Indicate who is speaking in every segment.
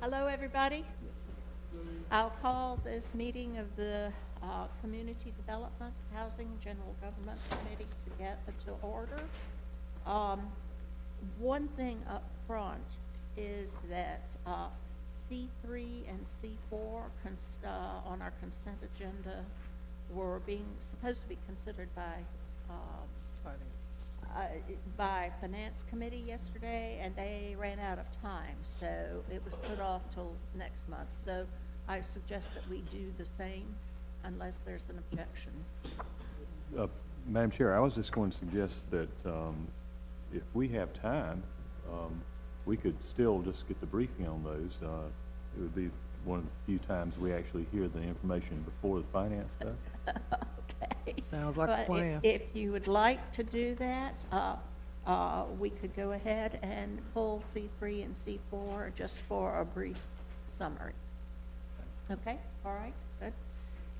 Speaker 1: Hello, everybody. I'll call this meeting of the Community Development, Housing, General Government Committee to order. One thing up front is that C3 and C4 on our consent agenda were supposed to be considered by Finance Committee yesterday, and they ran out of time, so it was put off till next month. So I suggest that we do the same unless there's an objection.
Speaker 2: Madam Chair, I was just going to suggest that if we have time, we could still just get the briefing on those. It would be one of the few times we actually hear the information before the finance does.
Speaker 1: Okay.
Speaker 3: Sounds like a plan.
Speaker 1: If you would like to do that, we could go ahead and pull C3 and C4 just for a brief summary. Okay, all right, good.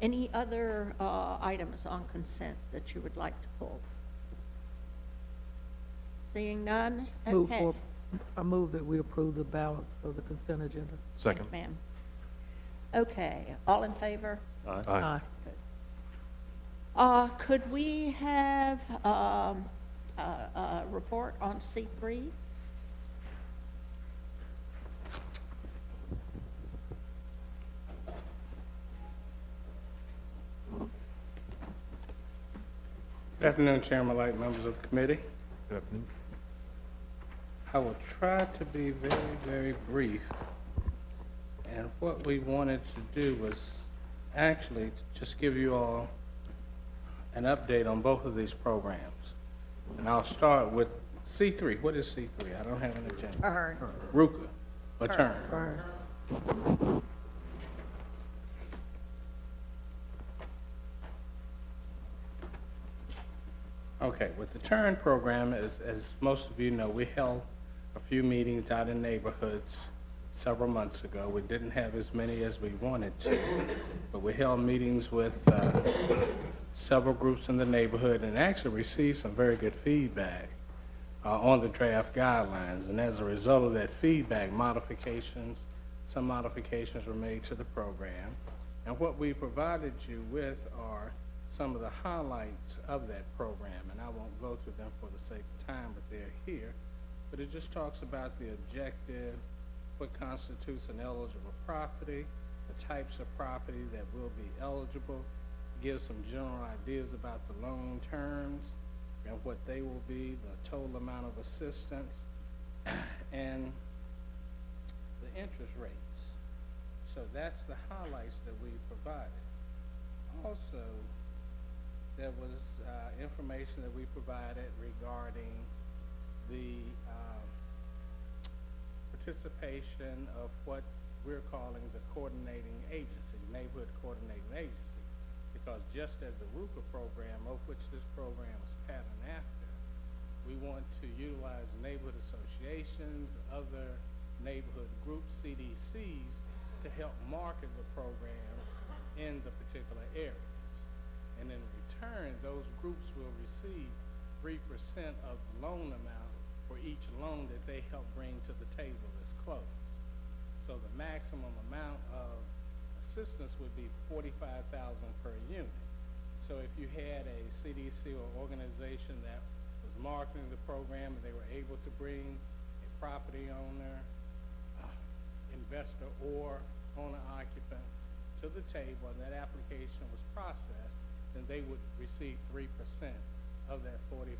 Speaker 1: Any other items on consent that you would like to pull? Seeing none? Okay.
Speaker 3: I move that we approve the balance of the consent agenda.
Speaker 4: Second.
Speaker 1: Yes, ma'am. Okay, all in favor?
Speaker 2: Aye.
Speaker 3: Aye.
Speaker 1: Good. Could we have a report on C3?
Speaker 5: Good afternoon, Chairman, Light, members of the committee.
Speaker 4: Good afternoon.
Speaker 5: I will try to be very, very brief. And what we wanted to do was actually just give you all an update on both of these programs. And I'll start with C3. What is C3? I don't have an agenda.
Speaker 1: Turn.
Speaker 5: RUCA, or turn.
Speaker 3: Burn.
Speaker 5: Okay, with the TURN program, as most of you know, we held a few meetings out in neighborhoods several months ago. We didn't have as many as we wanted to, but we held meetings with several groups in the neighborhood and actually received some very good feedback on the draft guidelines. And as a result of that feedback, some modifications were made to the program. And what we provided you with are some of the highlights of that program, and I won't go through them for the sake of time, but they're here. But it just talks about the objective, what constitutes an eligible property, the types of property that will be eligible, gives some general ideas about the loan terms and what they will be, the total amount of assistance, and the interest rates. So that's the highlights that we provided. Also, there was information that we provided regarding the participation of what we're calling the coordinating agency, neighborhood coordinating agency, because just as the RUCA program, of which this program is patterned after, we want to utilize neighborhood associations, other neighborhood groups, CDCs, to help market the program in the particular areas. And in return, those groups will receive 3% of the loan amount for each loan that they help bring to the table that's closed. So the maximum amount of assistance would be $45,000 per unit. So if you had a CDC or organization that was marketing the program and they were able to bring a property owner, investor, or owner-occupant to the table and that application was processed, then they would receive 3% of that $45,000,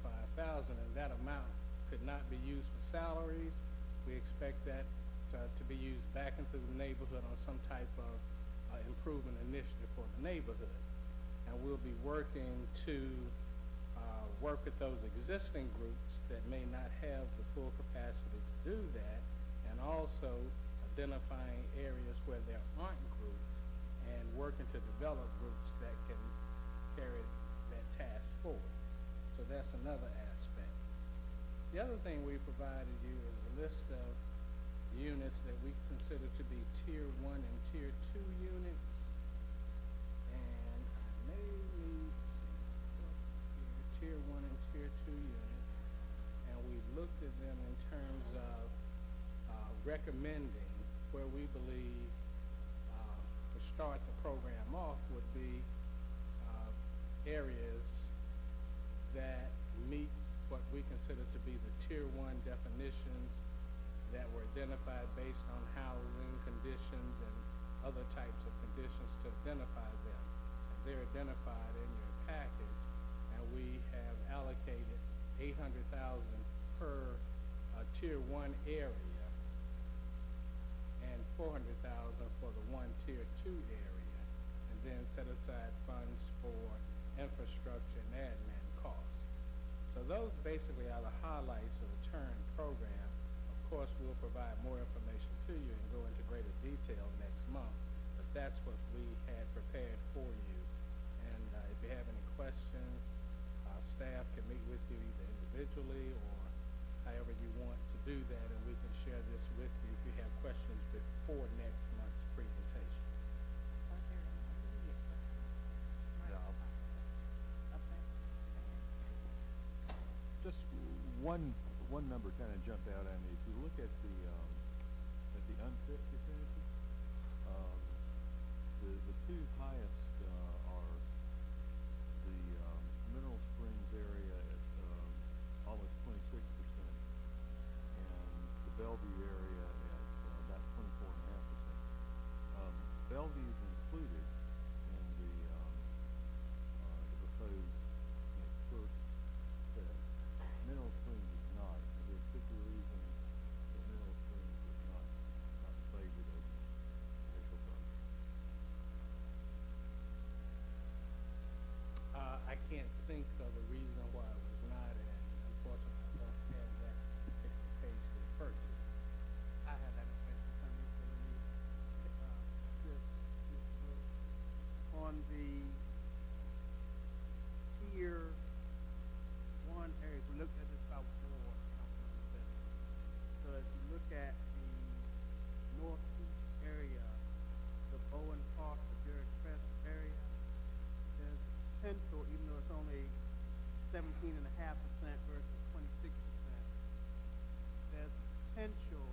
Speaker 5: and that amount could not be used for salaries. We expect that to be used back into the neighborhood on some type of improvement initiative for the neighborhood. And we'll be working to work with those existing groups that may not have the full capacity to do that, and also identifying areas where there aren't groups and working to develop groups that can carry that task forward. So that's another aspect. The other thing we provided you is a list of units that we consider to be Tier 1 and Tier 2 units. And I may need Tier 1 and Tier 2 units. And we looked at them in terms of recommending where where we believe to start the program off would be areas that meet what we consider to be the Tier 1 definitions that were identified based on housing conditions and other types of conditions to identify them. And they're identified in your package, and we have allocated $800,000 per Tier 1 area and $400,000 for the one Tier 2 area, and then set aside funds for infrastructure and admin costs. So those basically are the highlights of the TURN program. Of course, we'll provide more information to you and go into greater detail next month, but that's what we had prepared for you. And if you have any questions, staff can meet with you either individually or however you want to do that, and we can share this with you if you have questions before next month's presentation.
Speaker 1: Are there any immediate questions? Okay.
Speaker 2: Just one number kind of jumped out at me. If you look at the unfit percentages, the two highest are the Mineral Springs area at almost 26%, and the Bellevue area at about 24.5%. Bellevue is included in the proposed clerk set. Mineral Springs is not. Is there a particular reason that Mineral Springs is not favored as initial target?
Speaker 5: I can't think of a reason why it was not, and unfortunately, I don't have that particular page to refer to.
Speaker 4: I have that information from you, so let me, on the Tier 1 area, we looked at this about war, so if you look at the northeast area, the Bowen Park, the Derrick Crest area, there's potential, even though it's only 17.5% versus 26%, there's potential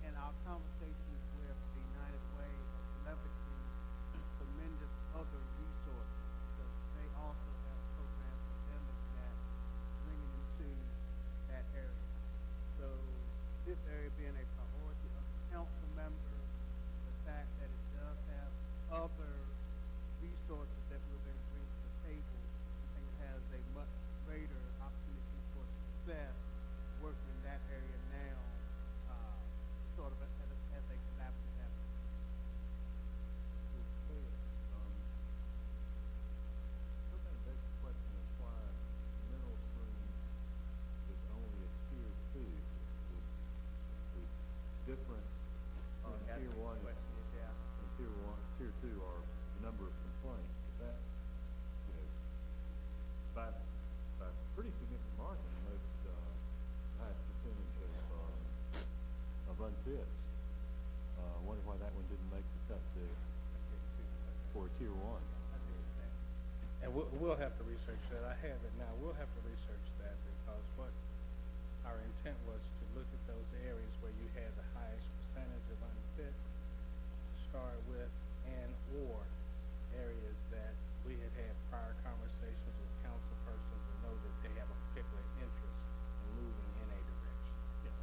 Speaker 4: in our conversations with the United Way of leveraging tremendous other resources, because they also have programs that they're looking at bringing into that area. So this area being a priority of the council member, the fact that it does have other resources that we're going to bring to the table, I think it has a much greater opportunity for success working in that area now, sort of as a collaborative effort.
Speaker 2: Something begs the question of why Mineral Springs is only a Tier 2. The difference on
Speaker 4: That's
Speaker 2: Tier
Speaker 4: a good
Speaker 2: 1
Speaker 4: question, yeah.
Speaker 2: and Tier 2 are the number of complaints. That, by a pretty significant margin, the most highest percentage of unfits. I wonder why that one didn't make the cut for a Tier 1.
Speaker 5: And we'll have to research that. I have it now. We'll have to research that, because what our intent was to look at those areas where you had the highest percentage of unfit to start with, and or areas that we had prior conversations with council persons and know that they have a particular interest in moving in a direction.
Speaker 2: Yeah,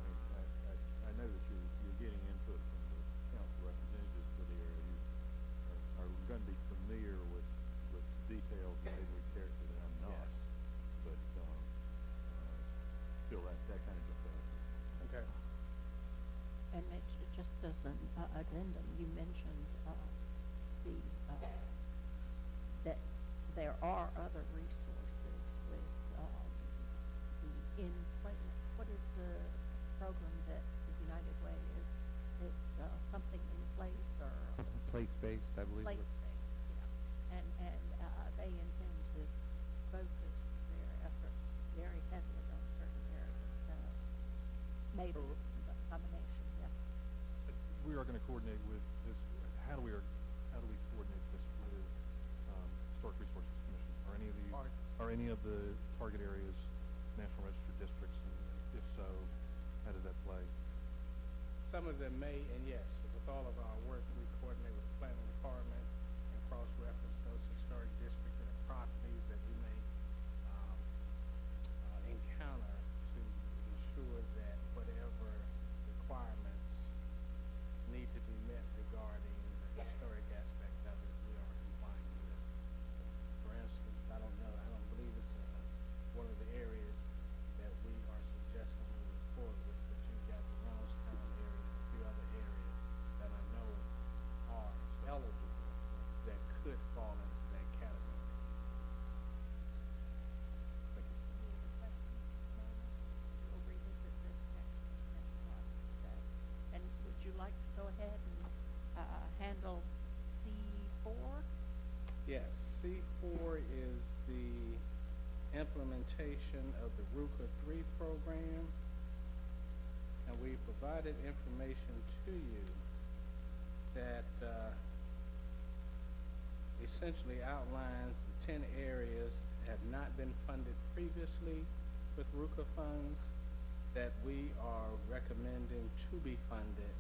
Speaker 2: I know that you're getting input from the council representatives for the area. You are going to be familiar with details of neighborhood character that I'm not.
Speaker 5: Yes.
Speaker 2: But still, that kind of jumped out.
Speaker 5: Okay.
Speaker 1: And Mitch, just as an addendum, you mentioned that there are other resources with the what is the program that the United Way is? It's something in place or
Speaker 6: Place-based, I believe.
Speaker 1: place-based, yeah. And they intend to focus their efforts very heavily on certain areas. So maybe a combination, yeah.
Speaker 6: We are going to coordinate with this. How do we coordinate this with Historic Resources Commission? Are any of the target areas National Register districts, and if so, how does that play?
Speaker 5: Some of them may, and yes, the with all of our work, we coordinate with the planning department and cross-reference those historic districts and properties that we may encounter to ensure that whatever requirements need to be met regarding the historic aspect of it, we are complying with. For instance, I don't believe it's one of the areas that we are suggesting moving forward with, but you've got the Youngstown area and a few other areas that I know are eligible that could fall into that category.
Speaker 6: Thank you.
Speaker 1: Any other questions, Mona? We'll revisit this next month, so. And would you like to go ahead and, handle C4?
Speaker 5: Yes, C4 is the implementation of the RUCA 3 program, and we provided information to you that essentially outlines the 10 areas that have not been funded previously with RUCA funds that we are recommending to be funded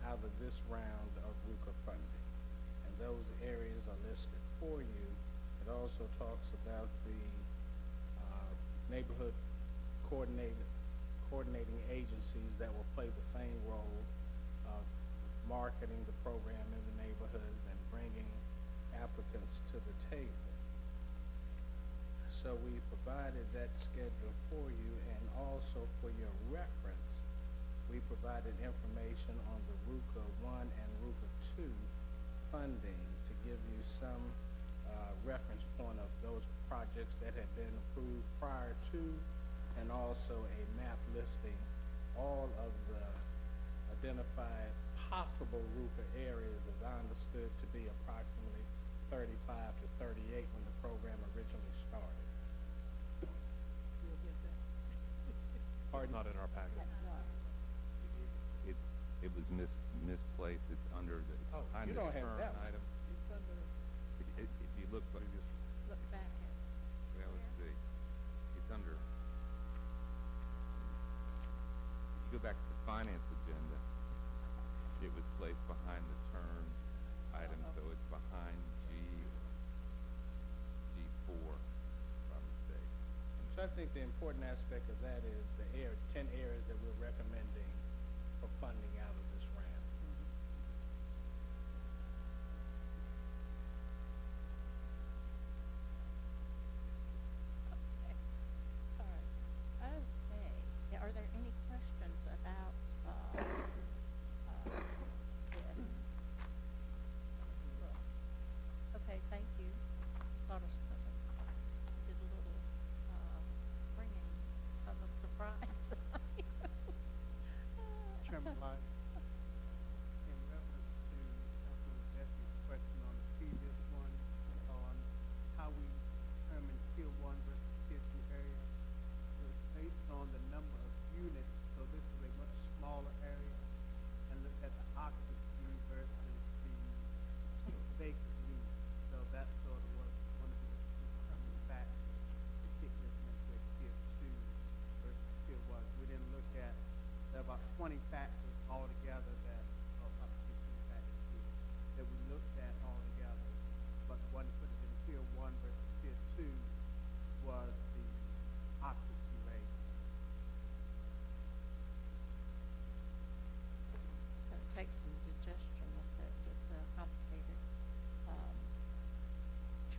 Speaker 5: out of this round of RUCA funding. And those areas are listed for you. It also talks about the neighborhood coordinating agencies that will play the same role of marketing the program in the neighborhoods and bringing applicants to the table. So we provided that schedule for you, and also for your reference, we provided information on the RUCA 1 and RUCA 2 funding to give you some reference point of those projects that had been approved prior to, and also a map listing all of the identified possible RUCA areas, as I understood to be approximately 35 to 38 when the program originally started.
Speaker 3: You'll get that.
Speaker 5: Pardon?
Speaker 6: Not in our packet.
Speaker 7: It was misplaced. It's under the,
Speaker 5: Oh,
Speaker 7: behind
Speaker 5: you
Speaker 7: the
Speaker 5: don't have
Speaker 7: current
Speaker 5: that one.
Speaker 7: item.
Speaker 3: It's under,
Speaker 7: If you look,
Speaker 1: Look back at,
Speaker 7: well, let's see. It's under, if you go back to the finance agenda, it was placed behind the term item, so it's behind G4, by mistake.
Speaker 5: So I think the important aspect of that is the 10 areas that we're recommending for funding out of this round.
Speaker 1: okay. All right. Okay. Yeah, are there any questions about, this? Look. Okay, thank you. Sort of did a little, springing of a surprise.
Speaker 4: Chairman Light, in reference to Councilman Betty's question on the previous one, on how we determine tier 1 versus tier 2 area, was based on the number of units, so this is a much smaller area, and look at the occupancy versus the vacant units. So that's sort of what one of the determining factors to kick this into a tier 2 versus tier 1. We didn't look at, there are about 20 factors altogether that, or about 15 factors here, that we looked at altogether. But the one that put it in tier 1 versus tier 2 was the occupancy rate.
Speaker 1: It's gonna take some digestion with it. It's a complicated,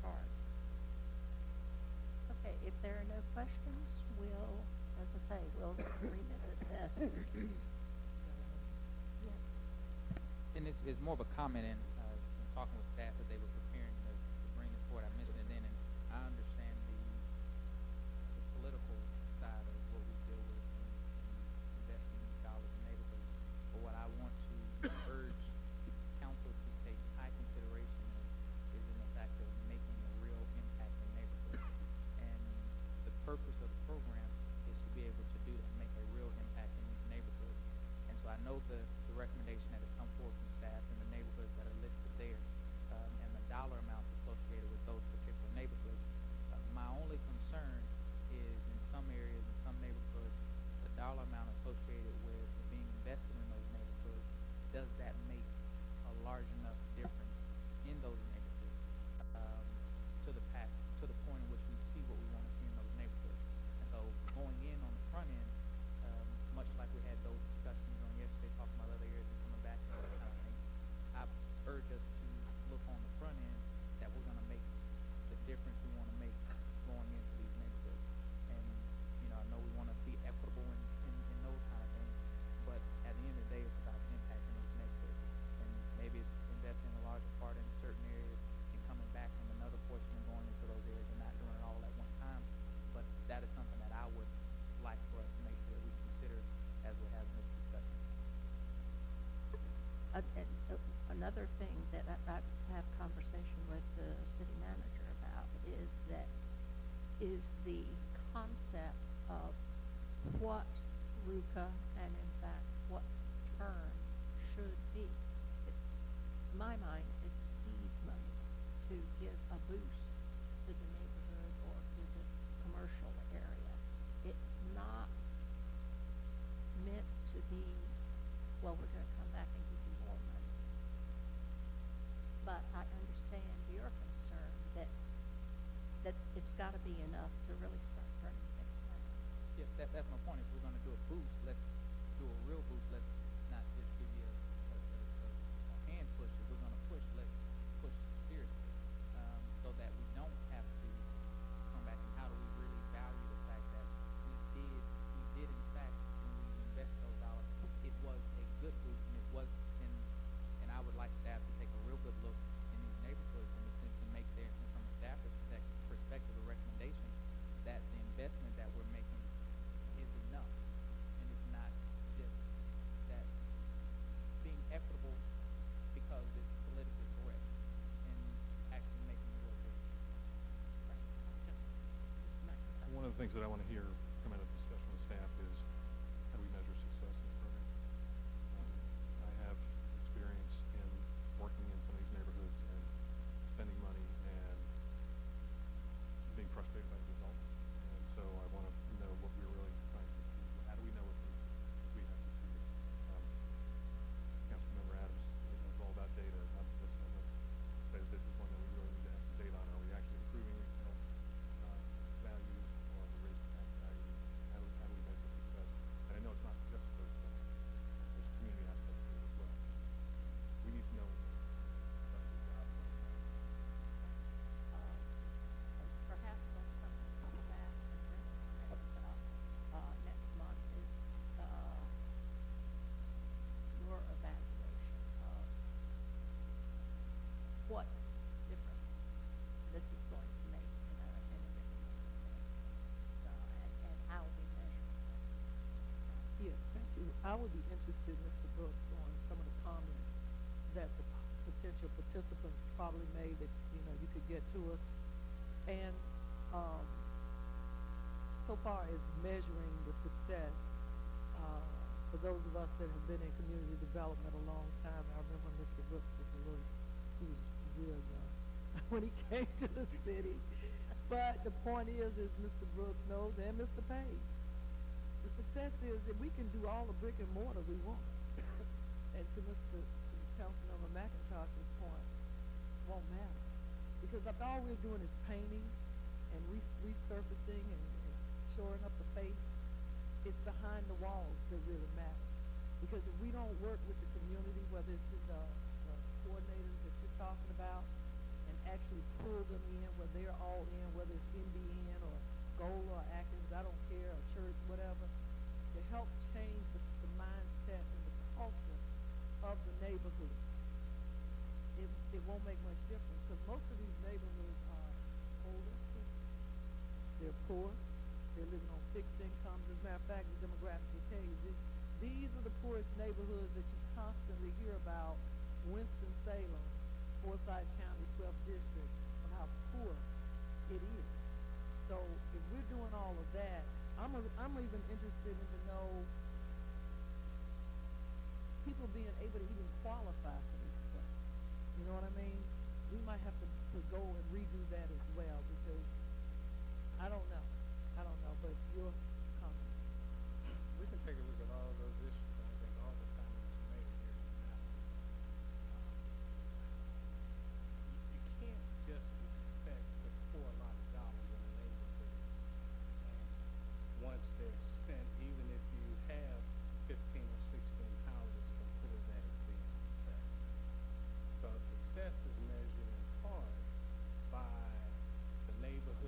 Speaker 1: chart. Okay, if there are no questions, we'll, as I say, we'll revisit this. Yes.
Speaker 8: And it's more of a comment in talking with staff as they were preparing to bring this forward. I mentioned it then, and I understand the political side of what we deal with in investing in dollars in neighborhoods. But what I want to urge council to take high consideration is in the fact of making a real impact in neighborhoods. And the purpose of the program is to be able to do that, make a real impact in these neighborhoods. And so I know the recommendation that has come forward from staff in the neighborhoods that are listed there, and the dollar amounts associated with those particular neighborhoods. My only concern is in some areas, in some neighborhoods, the dollar amount associated with being invested in those neighborhoods, does that make
Speaker 1: another thing that I have conversation with the city manager about is the concept of what RUCA and in fact what term should be. To my mind, it's seed money to give a boost to the neighborhood or to the commercial area. It's not meant to be, well, we're gonna come back and give you more money. But I understand your concern that it's gotta be enough to really start turning things around.
Speaker 8: Yeah, that's my point. If we're gonna do a boost, let's do a real boost. Let's not just give you a hand push. If we're gonna push, let's push seriously, so that we don't have to come back. And how do we really value the fact that we did in fact, when we invest those dollars, it was a good boost, and it was and I would like staff to take a real good look in these neighborhoods in the sense and make their, from a staff perspective, a recommendation that the investment that we're making is enough, and it's not just that being equitable because it's politically correct and actually making a real difference.
Speaker 1: Right. Mr. McIntyre.
Speaker 6: One of the things that I want to hear come out of the discussion with staff is how do we measure success in the program? I have experience in working in some of these neighborhoods and spending money and being frustrated by the result. And so I want to know what we're really trying to achieve. How do we know what we have to achieve? Councilmember Adams is all about data. I'm just going to say that this is one that we really need to have some data on. Are we actually improving retail values, or are we raising tax values? How do we measure success? And I know it's not just those things. There's community aspects to it as well. We need to know when we're done a good job.
Speaker 1: And perhaps that's something to come back and bring us next month is, your evaluation of what difference this is going to make in a given neighborhood, and how we measure it.
Speaker 3: Yes, thank you. I would be interested, Mr. Brooks, on some of the comments that the potential participants probably made that, you could get to us. And, so far as measuring the success, for those of us that have been in community development a long time, I remember Mr. Brooks he was real young when he came to the city. But the point is Mr. Brooks knows, and Mr. Page, the success is that we can do all the brick and mortar we want. And to Councilmember McIntosh's point, it won't matter. Because if all we're doing is painting and resurfacing and shoring up the face, it's behind the walls that really matter. Because if we don't work with the community, whether it's the coordinators that you're talking about, and actually pull them in where they're all in, whether it's NBN or GOLA or Atkins, I don't care, or church, whatever, to help change the mindset and the culture of the neighborhood, it won't make much difference. Because most of these neighborhoods are older people. They're poor. They're living on fixed incomes. As a matter of fact, the demographics will tell you this. These are the poorest neighborhoods that you constantly hear about. Winston-Salem, Forsyth County, 12th District, of how poor it is. So if we're doing all of that, I'm even interested in to know people being able to even qualify for this stuff. You know what I mean? We might have to go and redo that as well, because I don't know, but your comment.
Speaker 5: We can take a look at all of those issues, and I think all the comments you made here now. You can't just expect to pour a lot of dollars in a neighborhood, and once they're spent, even if you have 15 or 16 houses, consider that as being success. Because success is measured in part by the neighborhood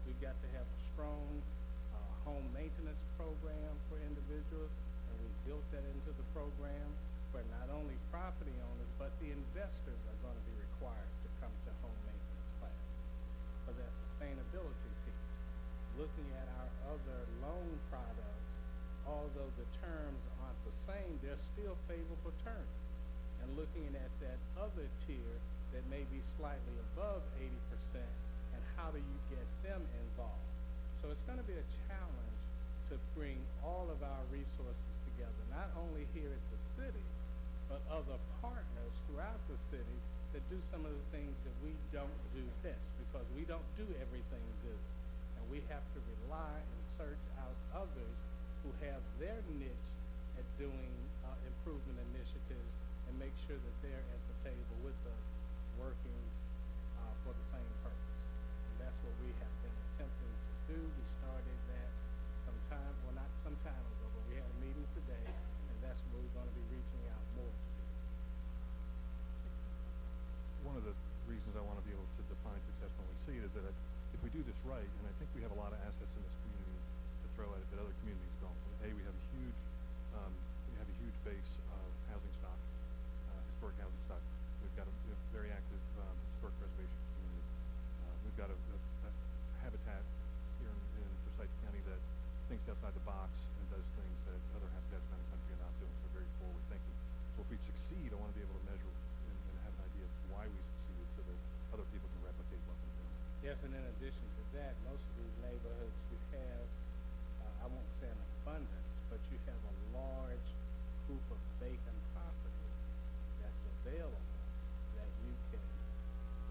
Speaker 5: We've got to have a strong home maintenance program for individuals, and we've built that into the program where not only property owners, but the investors are going to be required to come to home maintenance classes for that sustainability piece. Looking at our other loan products, although the terms aren't the same, they're still favorable terms. And looking at that other tier that may be slightly above 80%, and how do you get them involved? So it's going to be a challenge to bring all of our resources together, not only here at the city, but other partners throughout the city that do some of the things that we don't do best, because we don't do everything good. And we have to rely and search out others who have their niche at doing improvement initiatives, and make sure that they're at the table with us working for the same purpose. And that's what we have been attempting to do. We started that not some time ago, but we had a meeting today, and that's what we're going to be reaching out more to do.
Speaker 6: One of the reasons I want to be able to define success when we see it is that if we do this right, and I think we have a lot of assets in this community to throw at it that other communities don't. We have a huge base of housing stock, historic housing stock. We've got a very active historic preservation community. We've got a habitat here in Forsyth County that thinks outside the box and does things that other habitats around the country are not doing. So very forward thinking. So if we succeed, I want to be able to measure and have an idea of why we succeeded, so that other people can replicate what we're doing.
Speaker 5: Yes, and in addition to that, most of these neighborhoods you have, I won't say an abundance, but you have a large group of vacant property that's available that you can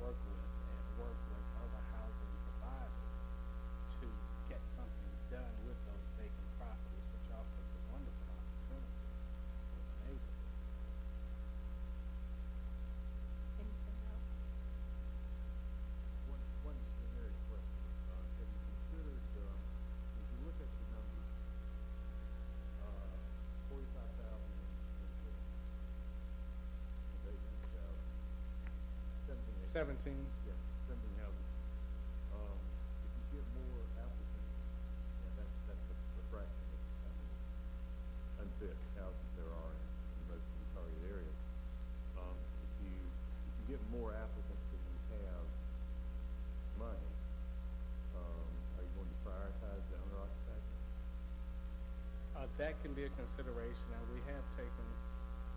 Speaker 5: work with other housing providers to get something done with those vacant properties, which offers a wonderful opportunity for the neighborhood.
Speaker 1: Anything else?
Speaker 2: One generic question. Have you considered, if you look at the numbers, 45,000 in vacant housing, 17
Speaker 5: 17.
Speaker 2: Yeah, 17 houses. If you get more applicants, and that's a fraction of how many unfit houses there are in most of the target areas. If you get more applicants than you have money, are you going to prioritize the owner-occupied?
Speaker 5: That can be a consideration, and we have taken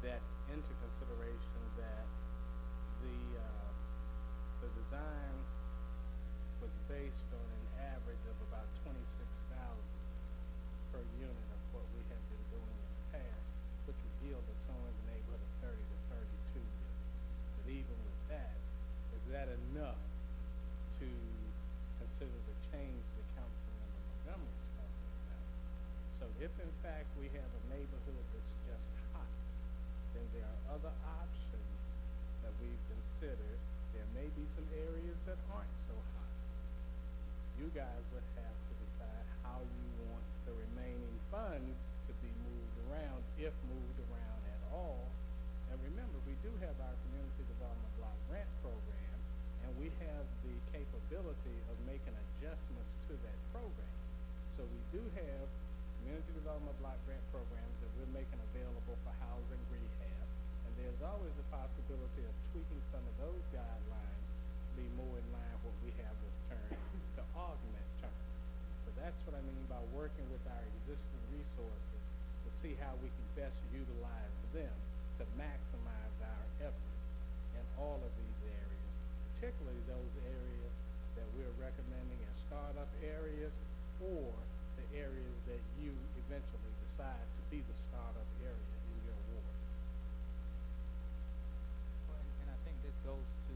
Speaker 5: that into consideration, that the design was based on an average of about 26,000 per unit of what we have been doing in the past, which would yield us somewhere in the neighborhood of 30 to 32 units. But even with that, is that enough to consider the change that Councilmember Montgomery is talking about? So if in fact we have a neighborhood that's just hot, then there are other options that we've considered. There may be some areas that aren't so hot. You guys would have to decide how you want the remaining funds to be moved around, if moved around at all. And remember, we do have our Community Development Block Grant Program, and we have the capability of making adjustments to that program. So we do have Community Development Block Grant Programs that we're making available for housing rehab. And there's always a possibility of tweaking some of those guidelines to be more in line with what we have with terms to augment terms. So that's what I mean by working with our existing resources to see how we can best utilize them to maximize our efforts in all of these areas, particularly those areas that we're recommending as startup areas, or the areas that you eventually decide to be the startup area in your ward.
Speaker 8: Well, and I think this goes to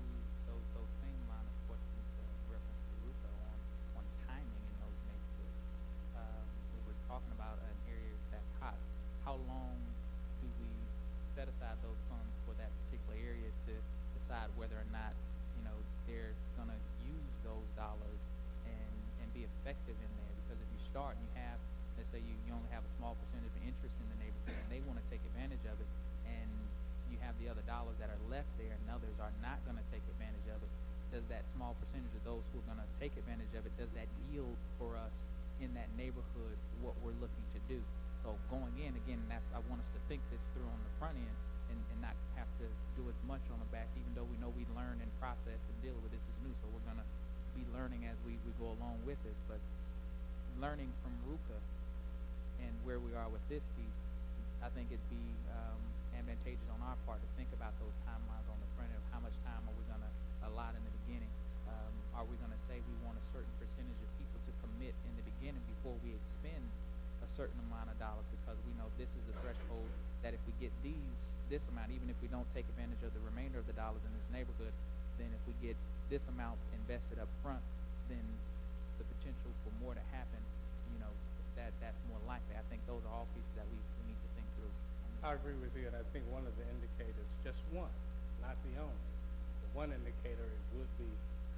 Speaker 8: those same line of questions reference to Rupa on timing in those neighborhoods. We were talking about an area that's hot. How long do we set aside those funds for that particular area to decide whether or not, they're gonna use those dollars and be effective in there? Because if you start and you have, let's say you only have a small percentage of interest in the neighborhood and they want to take advantage of it, and you have the other dollars that are left there and others are not going to take advantage of it, does that that small percentage of those who are gonna take advantage of it, does that yield for us in that neighborhood what we're looking to do? So going in, again, that's, I want us to think this through on the front end and not have to do as much on the back, even though we know we learn and process and deal with this is new, so we're gonna be learning as we go along with this. But learning from Ruka and where we are with this piece, I think it'd be advantageous on our part to think about those timelines on the front end of how much time are we gonna allot in the beginning. Are we gonna say we want a certain percentage of people to commit in the beginning before we expend a certain amount of dollars, because we know this is a threshold that if we get this amount, even if we don't take advantage of the remainder of the dollars in this neighborhood, then if we get this amount invested up front, then the potential for more to happen, you know, that's more likely. I think those are all pieces that we need to think through.
Speaker 5: I agree with you, and I think one of the indicators, just one, not the only, but one indicator it would be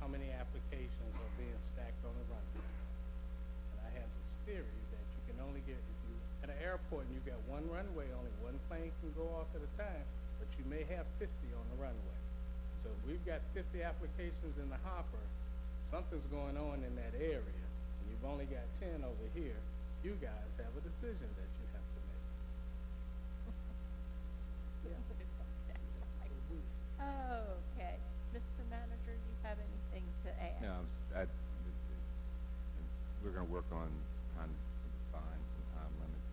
Speaker 5: how many applications are being stacked on the runway. And I have this theory that you can only get, if you at an airport and you got one runway, only one plane can go off at a time, but you may have 50 on the runway. So if we've got 50 applications in the hopper, something's going on in that area, and you've only got 10 over here. You guys have a decision that you have to make.
Speaker 1: Okay, Mr. Manager, you have anything to add?
Speaker 7: No, we're gonna work on trying to define some time limits.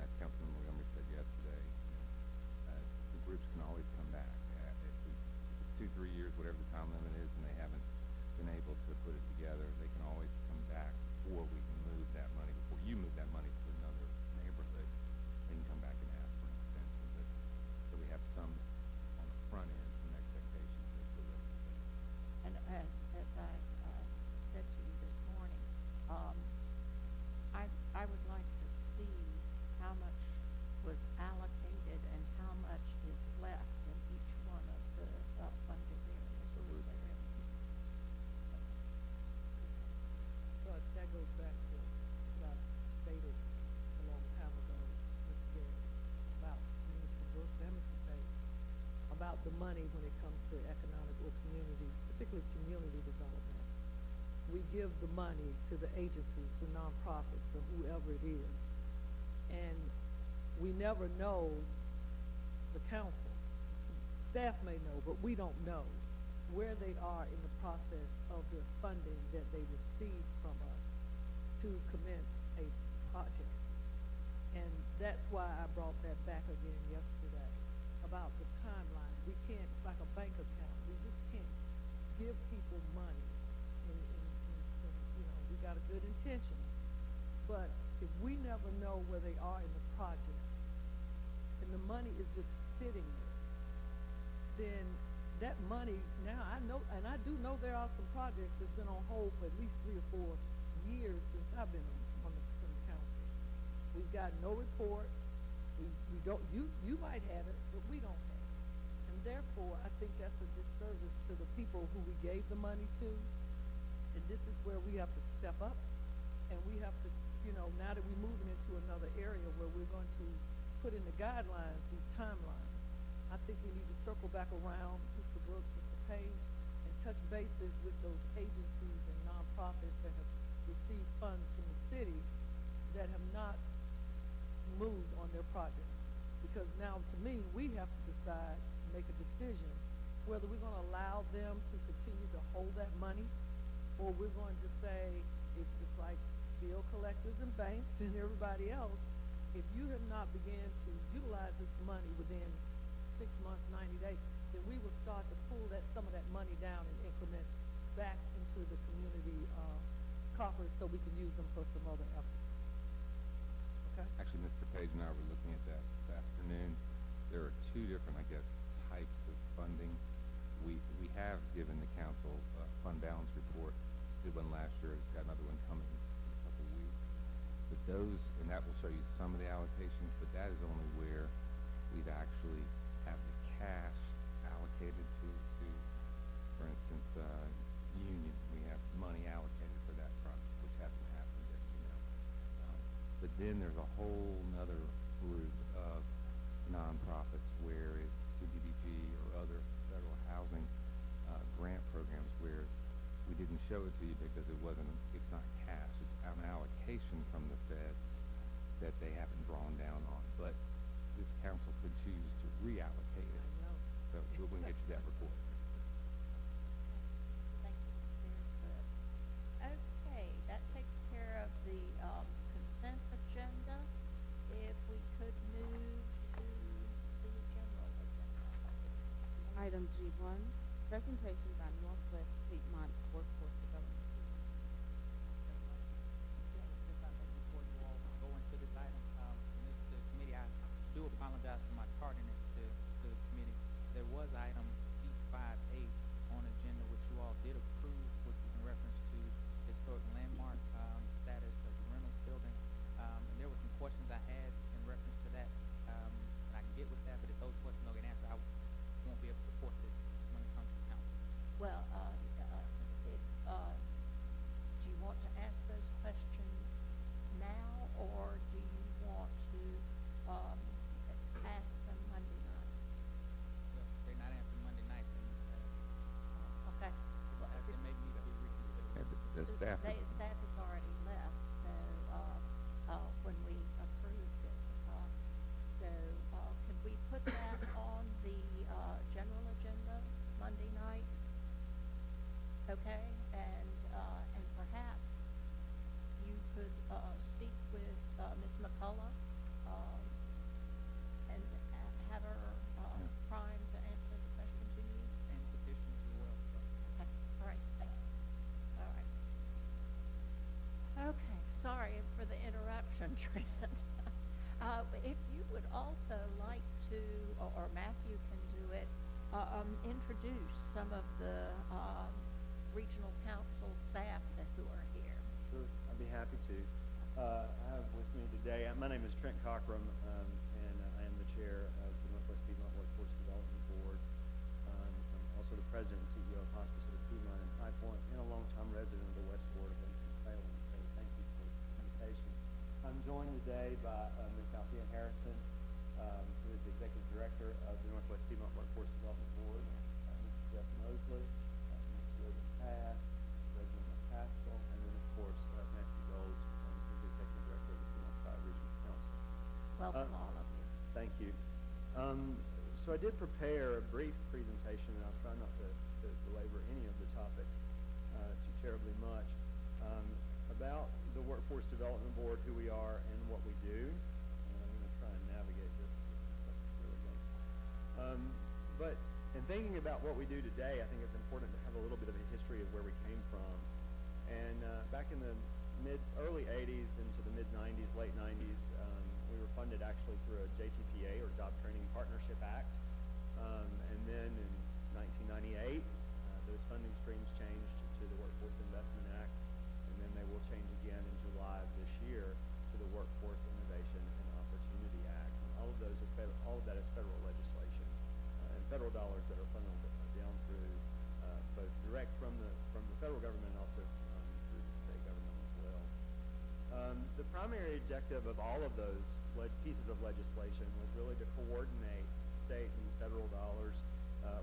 Speaker 7: As Councilman Montgomery said yesterday, the groups can always come back. If it's 2-3 years, whatever the time limit is, and they haven't been able to put it together, they can always come back before we can move that money, before you move that money to another neighborhood. They can come back and ask for an extension, but, so we have some on the front end, some expectations as we're ready to go.
Speaker 1: And as I said to you this morning, I would like to see how much was allocated and how much is left in each one of the funded areas.
Speaker 3: But that goes back to what I stated a long time ago, Mr. Gary, about Mr. Brooks and Mr. Page, about the money when it comes to economic or community, particularly community development. We give the money to the agencies, the nonprofits, or whoever it is, and we never know, the council, staff may know, but we don't know where they are in the process of the funding that they received from us to commence a project. And that's why I brought that back again yesterday about the timeline. We can't, it's like a bank account. We just can't give people money and you know, we got good intentions. But if we never know where they are in the project and the money is just sitting there, then that money, now I know, and I do know there are some projects that's been on hold for at least 3 or 4 years since I've been on the council. We've got no report. We don't, you might have it, but we don't have it. And therefore, I think that's a disservice to the people who we gave the money to. And this is where we have to step up, and we have to, you know, now that we're moving into another area where we're going to put in the guidelines, these timelines, I think we need to circle back around, Mr. Brooks, Mr. Page, and touch bases with those agencies and nonprofits that have received funds from the city that have not moved on their project. Because now, to me, we have to decide, make a decision, whether we're going to allow them to continue to hold that money, or we're going to say, if it's like bill collectors and banks and everybody else, if you have not began to utilize this money within 6 months, 90 days, then we will start to pull some of that money down in increments back into the community coffers so we can use them for some other efforts. Okay?
Speaker 7: Actually, Mr. Page and I were looking at that this afternoon. There are 2 different, I guess, types of funding. We have given the council a fund balance report. Did one last year. It's got another one coming in a couple of weeks. But those, and that will show you some of the allocations, but that is only where we've actually have the cash allocated to for instance, Union. We have money allocated for that project, which hasn't happened yet, you know. But then there's a whole nother group of nonprofits where it's CDBG or other federal housing grant programs where that report.
Speaker 1: Thank you, very good. Okay, that takes care of the consent agenda. If we could move to the general agenda.
Speaker 9: Item G1, presentation by Northwest Piedmont Workforce Development.
Speaker 8: Since I know before you all go into this item, the committee, I do apologize for my tardiness to the committee. There was item C5A on agenda, which you all did approve, which was in reference to historic landmark status of the Reynolds building. And there were some questions I had in reference to that, and I can get with that, but if those questions don't get answered, I won't be able to support this when it comes to council.
Speaker 1: Well, do you want to ask those questions now, or do you want to ask them Monday night?
Speaker 8: Well, if they're not answered Monday night, then
Speaker 1: Okay. Well,
Speaker 8: it may need to be reconsidered.
Speaker 7: And the staff,
Speaker 1: Staff has already left, so, when we approved it. So, can we put that on the, general agenda Monday night? Okay, and perhaps you could, speak with, Ms. McCullough, and have her, prime to answer the question to you?
Speaker 8: And petitions as well. So.
Speaker 1: Okay, all right, thank you. All right. Okay, sorry for the interruption, Trent. If you would also like to, or Matthew can do it, introduce some of the regional council staff who are here.
Speaker 10: Sure, I'd be happy to. I have with me today, my name is Trent Cockrum, and I am the chair of the Northwest Piedmont Workforce Development Board. I'm also the president and CEO of Hospice of Piedmont and High Point, and a longtime resident of the West Ward of Winston-Salem. So thank you for the invitation. I'm joined today by Ms. Althea Harrison, who is the executive director of the Northwest Piedmont Workforce Development Board, Mr. Jeff Mosley, Ms. Jordan Pass, Reginald McCaskill, and then of course Matthew Gold, who's the executive director of the Piedmont Tri-Regional Council.
Speaker 1: Welcome all of you.
Speaker 10: Thank you. So I did prepare a brief presentation, and I'll try not to belabor any of the topics too terribly much, about the Workforce Development Board, who we are and what we do. And I'm going to try and navigate this. Here we go. But in thinking about what we do today, I think it's important to have a little bit of a history of where we came from. And back in the early 80s into the mid 90s, late 90s, we were funded actually through a JTPA, or Job Training Partnership Act. And then in 1998, those funding streams changed to the Workforce Investment Act, and then they will change again in July of this year to the Workforce Innovation and Opportunity Act. And all of those are all of that is federal legislation and federal dollars that are funneled down through both direct from the federal government and also through the state government as well. The primary objective of all of those pieces of legislation was really to coordinate state and federal dollars,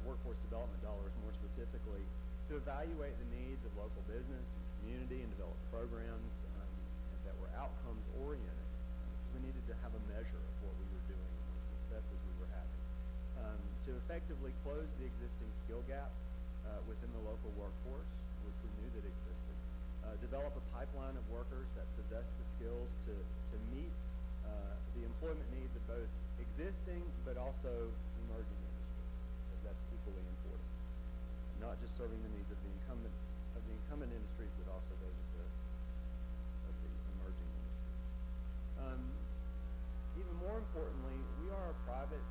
Speaker 10: workforce development dollars more specifically, to evaluate the needs of local business and community and develop programs that were outcomes oriented. We needed to have a measure of what we were doing and what successes we were having, to effectively close the existing skill gap within the local workforce, which we knew that existed, develop a pipeline of workers that possess the skills to meet the employment needs of both existing but also emerging industries, because that's equally important. Not just serving the needs of the incumbent industries, but also those of the emerging industries. Even more importantly, we are a private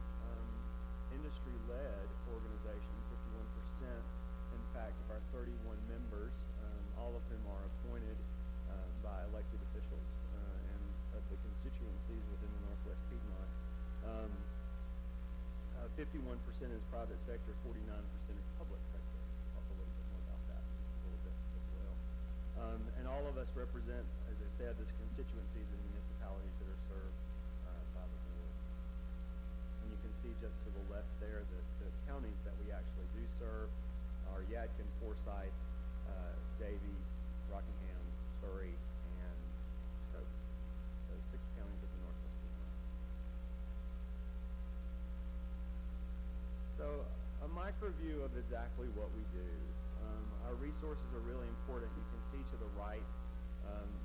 Speaker 10: industry-led organization. 51%, in fact, of our 31 members, all of whom are appointed by elected officials and of the constituencies within the Northwest Piedmont. 51% is private sector, 49% is public sector. We'll talk a little bit more about that in just a little bit as well. And all of us represent, as I said, the constituencies and municipalities that are served by the board. And you can see just to the left there the counties that we actually do serve are Yadkin, Forsyth, Davie, Rockingham, Surrey, and Stoughton. So 6 counties of the Northwest Piedmont. So a review of exactly what we do. Our resources are really important. You can see to the right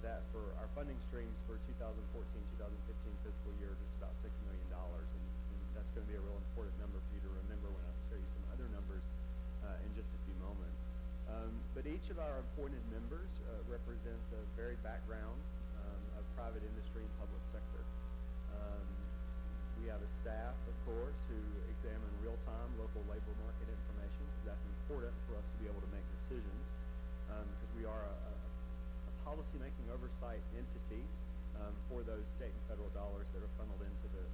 Speaker 10: that for our funding streams for 2014-2015 fiscal year, just about $6 million, and that's going to be a real important number for you to remember when I show you some other numbers in just a few moments. But each of our appointed members represents a varied background of private industry and public sector. We have a staff, of course, who examine real-time local labor market information, because that's important for us to be able to make decisions, because we are a policy-making oversight entity for those state and federal dollars that are funneled into the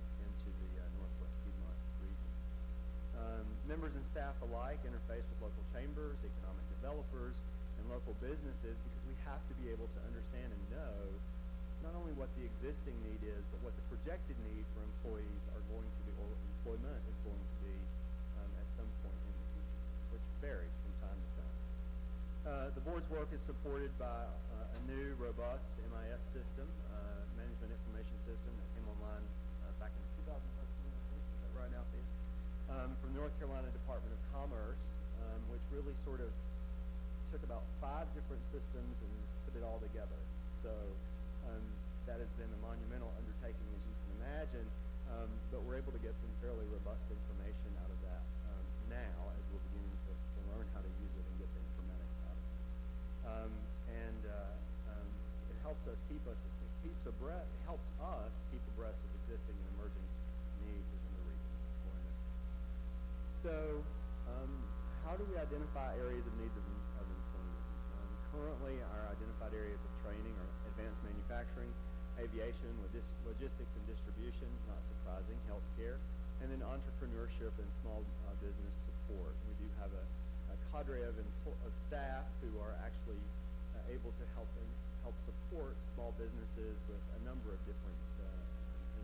Speaker 10: Northwest Piedmont region. Members and staff alike interface with local chambers, economic developers, and local businesses, because we have to be able to understand and know not only what the existing need is, but what the projected need for employees are going to be, or employment is going to be at some point in the future, which varies from time to time. The board's work is supported by a new, robust MIS system, management information system, that came online back in 2013, I think. Is that right, Althea? From North Carolina Department of Commerce, which really sort of took about 5 different systems and put it all together. So that has been a monumental undertaking, as you can imagine, but we're able to get some fairly robust information out of that now, as we're beginning to learn how to use it and get the informatics out of it. It helps us keep us abreast of existing and emerging needs within the region of employment. So, how do we identify areas of needs of employment? Currently, our identified areas of training are advanced manufacturing, aviation, logistics and distribution, not surprising, healthcare, and then entrepreneurship and small business support. We do have a cadre of staff who are actually able to help support small businesses with a number of different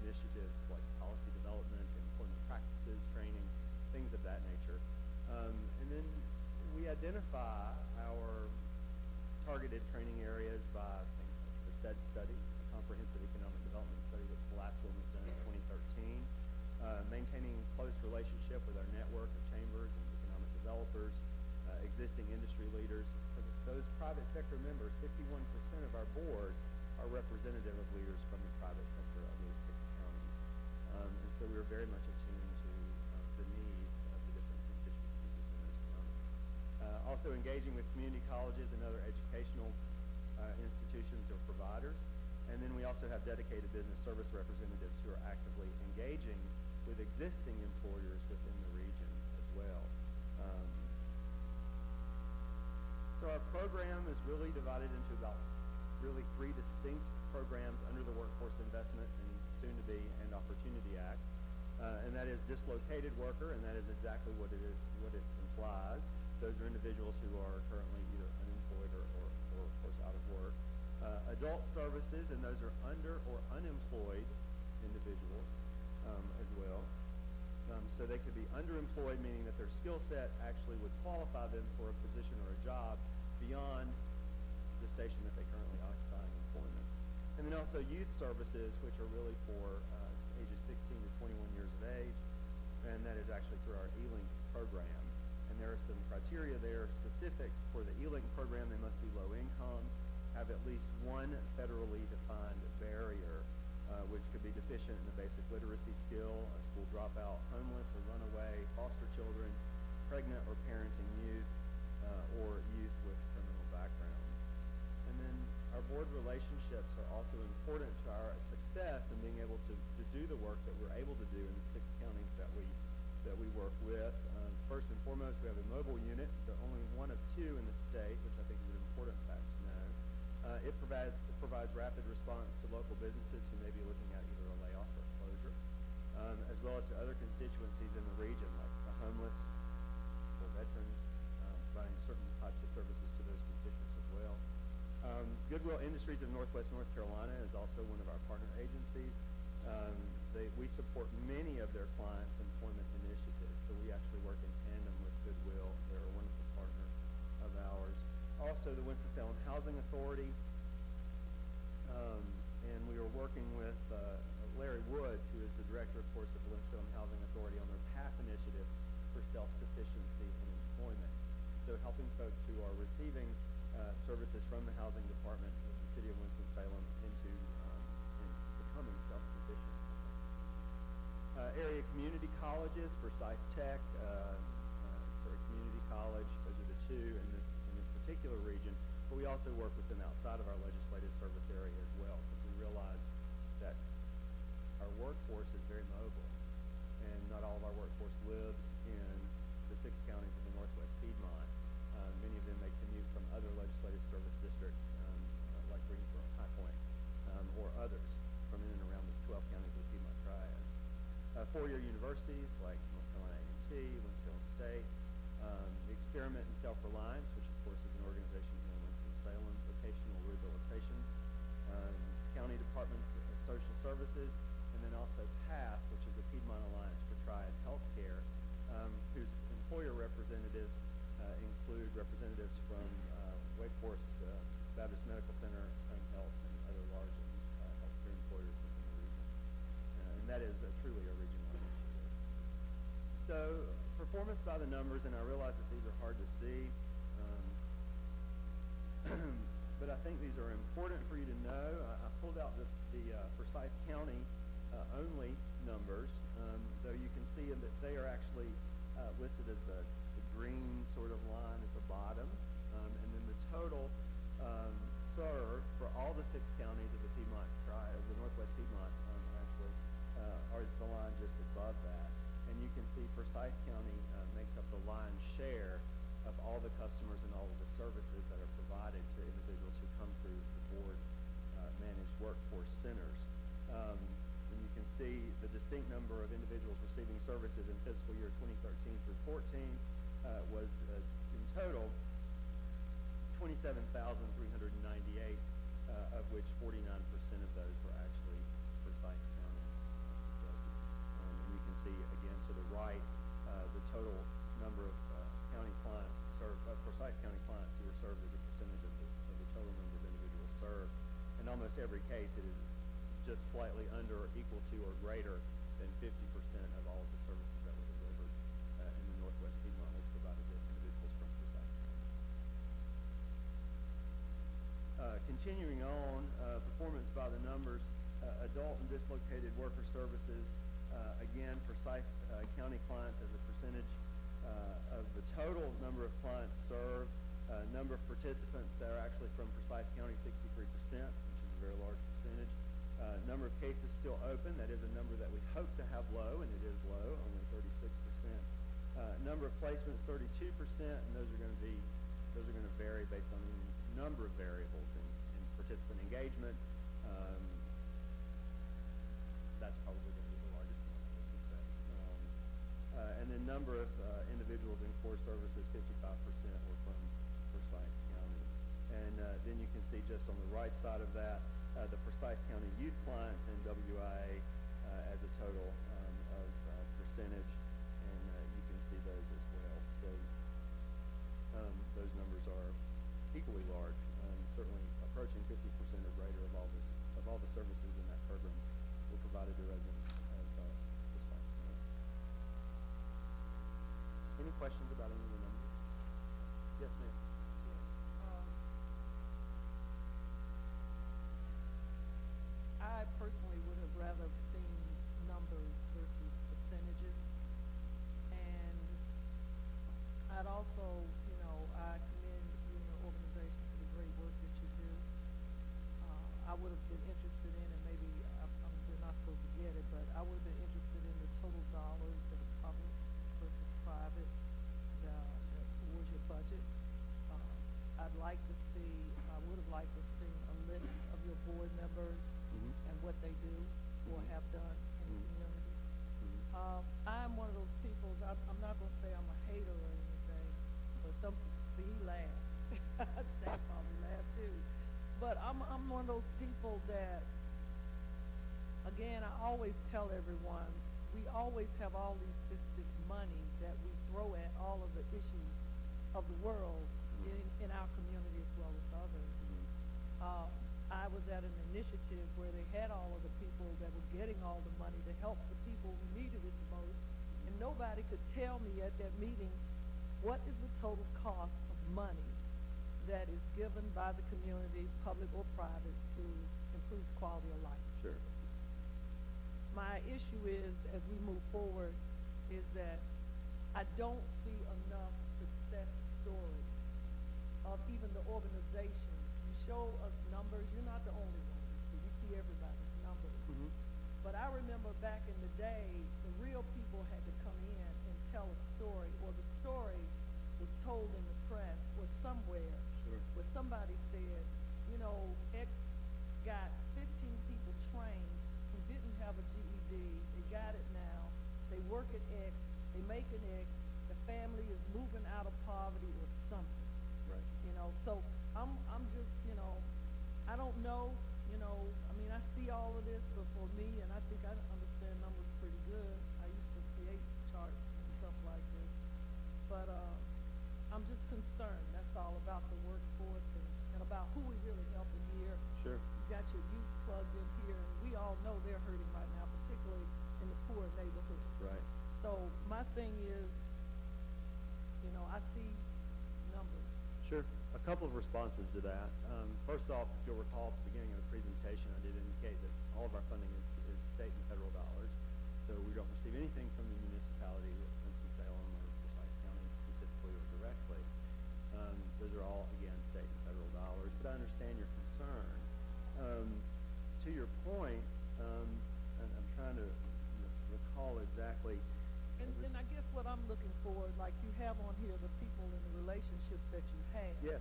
Speaker 10: initiatives like policy development, employment practices, training, things of that nature. And then we identify our targeted training areas by things like the SED study, a comprehensive economic development study, which the last one was done in 2013, maintaining close relationship with our network of chambers and economic developers, existing industry leaders. Those private sector members, 51% of our board, are representative of leaders from the private sector of those 6 counties. And so we are very much attuned to the needs of the different constituencies within those counties. Also engaging with community colleges and other educational institutions or providers. And then we also have dedicated business service representatives who are actively engaging with existing employers within the region as well. So our program is really divided into about 3 distinct programs under the Workforce Investment and Soon-to-Be and Opportunity Act. And that is dislocated worker, and that is exactly what it implies. Those are individuals who are currently either unemployed or of course, out of work. Adult services, and those are under or unemployed individuals as well. So they could be underemployed, meaning that their skill set actually would qualify them for a position or a job beyond the station that they currently occupy in employment. And then also youth services, which are really for ages 16 to 21 years of age, and that is actually through our E-Link program. And there are some criteria there specific for the E-Link program. They must be low income, have at least one federally defined barrier, which could be deficient in the basic literacy skill, a school dropout, homeless or runaway, foster children, pregnant or parenting youth, or youth with criminal backgrounds. And then our board relationships are also important to our success in being able to do the work that we're able to do in the 6 counties that we work with. First and foremost, we have a mobile unit, the only one of 2 in the state, which I think is an important fact to know. It provides rapid response to local businesses who may be looking at either a layoff or a closure, as well as to other constituencies in the region, like the homeless or veterans, providing certain types of services to those constituents as well. Goodwill Industries of Northwest North Carolina is also one of our partner agencies. We support many of their clients' employment initiatives, so we actually work in tandem with Goodwill. They're a wonderful partner of ours. Also, the Winston-Salem Housing Authority, and we are working with Larry Woods, who is the director, of course, of the Winston-Salem Housing Authority, on their PATH initiative, for self-sufficiency and employment. So helping folks who are receiving services from the housing department of the city of Winston-Salem into in becoming self-sufficient. Area community colleges, Forsyth Tech, Community College, those are the two in this particular region, but we also work with them outside of our legislative service area as well, because we realize that our workforce is very mobile, and not all of our workforce lives in the 6 counties of the Northwest Piedmont. Many of them may commute from other legislative service districts, like Greensboro, High Point, or others from in and around the 12 counties of the Piedmont Triad. 4-year universities like North Carolina A&T, Winston-Salem State, the Experiment in Self-Reliance, which of course is an organization here in Winston-Salem, vocational rehabilitation, county departments of social services, and then also PATH, which is the Piedmont Alliance for Triad Healthcare, whose employer representatives include representatives from Wake Forest Baptist Medical Center, Home Health, and other large healthcare employers within the region. And that is truly a regional initiative. So, performance by the numbers, and I realize that these are hard to see, but I think these are important for you to know. I pulled out the Forsyth County only numbers, though you can see that they are actually listed as the green sort of line at the bottom, and then the total served for all the 6 counties of the Piedmont Triad, of the Northwest Piedmont, actually, is the line just above that. And you can see Forsyth County makes up the lion's share of all the customers and all of the services that are provided to individuals who come through the board managed workforce centers. And you can see the distinct number of individuals receiving services in fiscal year 2013 through 14 was in total 27,398, of which 49% of those were actually Forsyth County residents. And you can see again to the right the total number of county clients served, Forsyth County clients who were served as a percentage of the total number of individuals served. In almost every case, it is just slightly under or equal to or greater than 50% of all of the services that were delivered in the Northwest Piedmont were provided to individuals from Forsyth County. Continuing on, performance by the numbers, adult and dislocated worker services, again, Forsyth County clients as a percentage of the total number of clients served, number of participants that are actually from Forsyth County, 63%, which is a very large percentage. Number of cases still open, that is a number that we hope to have low, and it is low, only 36%. Number of placements, 32%, and those are going to vary based on any number of variables in participant engagement. That's probably going to be the largest one, I would suspect. And then number of individuals in core services, 55% were from Forsyth County. And then you can see just on the right side of that, the Forsyth County youth clients and WIA as a total of percentage, and you can see those as well. So those numbers are equally large, certainly approaching 50% or greater of all the services in that program were provided to residents of Forsyth County. Any questions about any of the numbers? Yes, ma'am.
Speaker 3: I personally would have rather seen numbers versus percentages, and I'd also, I commend you and your organization for the great work that you do. I would have been interested in, and maybe we're not supposed to get it, but I would have been interested in the total dollars that are public versus private towards your budget. I would have liked to see a list of your board members and what they do or have done in the community. I'm one of those people, I'm not going to say I'm a hater or anything, but he laughed. Staff probably laughed too. But I'm one of those people that, again, I always tell everyone, we always have all this money that we throw at all of the issues of the world in our community as well as others. I was at an initiative where they had all of the people that were getting all the money to help the people who needed it the most, and nobody could tell me at that meeting, what is the total cost of money that is given by the community, public or private, to improve quality of life?
Speaker 10: Sure.
Speaker 3: My issue is, as we move forward, is that I don't see enough success stories of even the organizations. You show us numbers, you're not the only one. We see everybody's numbers.
Speaker 10: Mm-hmm.
Speaker 3: But I remember back in the day, the real people had to come in and tell a story, or the story was told in the press or somewhere,
Speaker 10: Sure.
Speaker 3: where somebody said, you know, X got 15 people trained who didn't have a GED, they got it now, they work at X, they make an X, the family is moving out of poverty or something.
Speaker 10: Right.
Speaker 3: You know, so I'm just, you know, I don't know, you know, I mean, I see all of this, but for me, and I think I understand numbers pretty good. I used to create charts and stuff like this, but I'm just concerned. That's all about the workforce and about who we really helping here.
Speaker 10: Sure.
Speaker 3: You got your youth plugged in here, and we all know they're hurting right now, particularly in the poor neighborhoods.
Speaker 10: Right.
Speaker 3: So my thing is, you know, I see numbers.
Speaker 10: Sure. A couple of responses to that. First off, if you'll recall at the beginning of the presentation, I did indicate that all of our funding is state and federal dollars. So we don't receive anything from the municipality of Winston-Salem or Forsyth County specifically or directly. Those are all, again, state and federal dollars. But I understand your concern. To your point, and I'm trying to recall exactly.
Speaker 3: And I guess what I'm looking for, like you have on here, the people and the relationships that you have.
Speaker 10: Yes.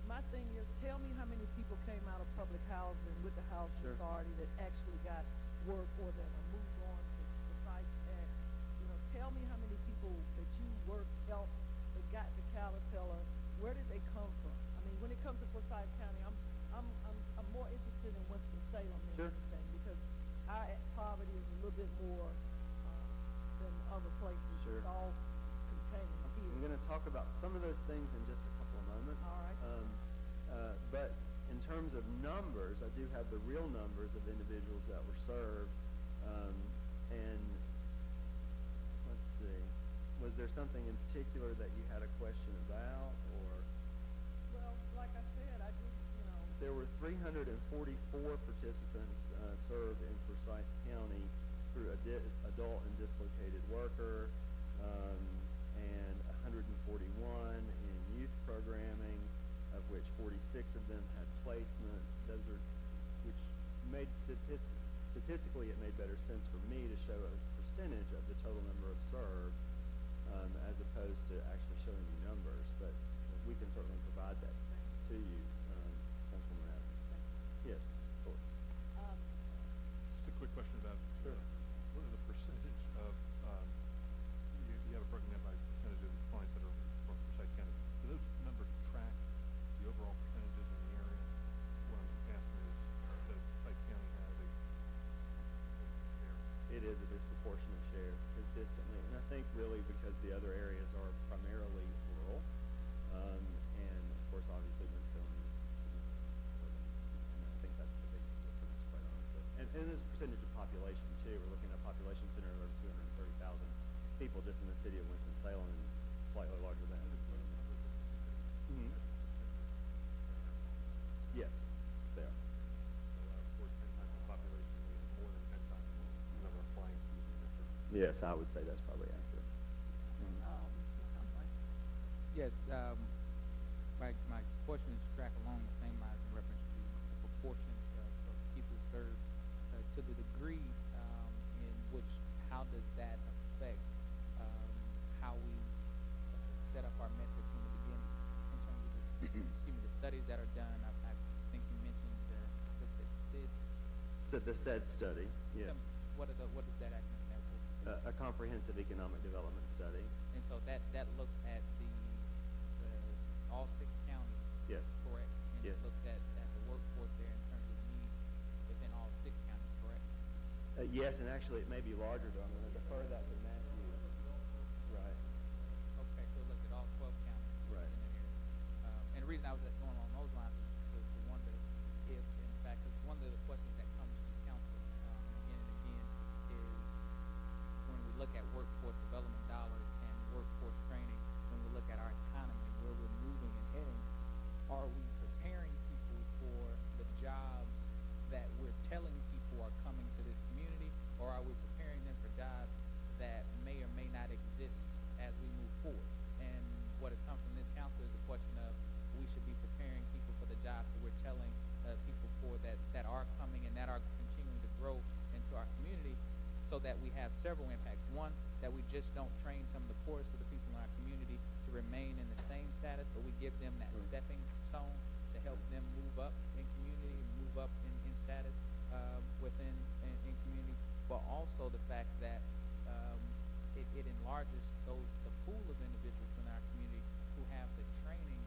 Speaker 3: My thing is, tell me how many people came out of public housing with the housing
Speaker 10: Sure.
Speaker 3: authority that actually got work or that are moved on to Forsyth Tech. You know, tell me how many people that you worked, helped, that got the Caterpillar. Where did they come from? I mean, when it comes to Forsyth County, I'm more interested in Winston-Salem than
Speaker 10: Sure.
Speaker 3: anything, because our poverty is a little bit more than other places.
Speaker 10: Sure.
Speaker 3: It's all contained here.
Speaker 10: I'm going to talk about some of those things in just a couple of moments.
Speaker 3: All right.
Speaker 10: But in terms of numbers, I do have the real numbers of individuals that were served. And let's see, was there something in particular that you had a question about, or?
Speaker 3: Well, like I said, I just, you know.
Speaker 10: There were 344 participants served in Forsyth County through adult and dislocated worker, and 141 in youth programming, of which 46 of them had placements. Those are, which made statistically it made better sense for me to show a percentage of the total number of served, as opposed to actually showing you numbers. But we can certainly provide that to you, Councilwoman Adams. Yes, of course.
Speaker 6: Just a quick question about,
Speaker 10: Sure.
Speaker 6: what are the percentage of, you have it broken down by percentage of clients that are from Forsyth County. Do those numbers track the overall percentages in the area? What I'm asking is, does Forsyth County have a share?
Speaker 10: It is a disproportionate share consistently, and I think really because the other areas are primarily rural, and of course obviously Winston-Salem is urban, and I think that's the biggest difference, quite honestly. And there's a percentage of population too. We're looking at a population center of over 230,000 people just in the city of Winston-Salem, and slightly larger than that. Mm-hmm. Yes, they are.
Speaker 6: For 10 times the population, we have more than 10 times the number of clients using this service.
Speaker 10: Yes, I would say that's probably accurate.
Speaker 3: Mr. Conway.
Speaker 8: Yes, my question is track along the same lines in reference to the proportions of people served, to the degree in which, how does that affect how we set up our metrics in the beginning in terms of the, excuse me, the studies that are done. I think you mentioned the SIDS.
Speaker 10: So the SED study, yes.
Speaker 8: What does that actually stand for?
Speaker 10: A comprehensive economic development study.
Speaker 8: And so that looks at the all 6 counties.
Speaker 10: Yes.
Speaker 8: Correct. And
Speaker 10: Yes.
Speaker 8: it looks at the workforce there in terms of needs within all 6 counties. Correct.
Speaker 10: Yes, and actually it may be larger, though. I'm going to defer that to Matthew. Right.
Speaker 8: Okay, so it looks at all 12 counties.
Speaker 10: Right.
Speaker 8: In the area. And the reason I was going on those lines is to wonder if, in fact, because one of the questions that comes to council again and again is when we look at workforce development dollars, several impacts. One, that we just don't train some of the poorest of the people in our community to remain in the same status, but we give them that stepping stone to help them move up in community, move up in status within in community, but also the fact that it enlarges the pool of individuals in our community who have the training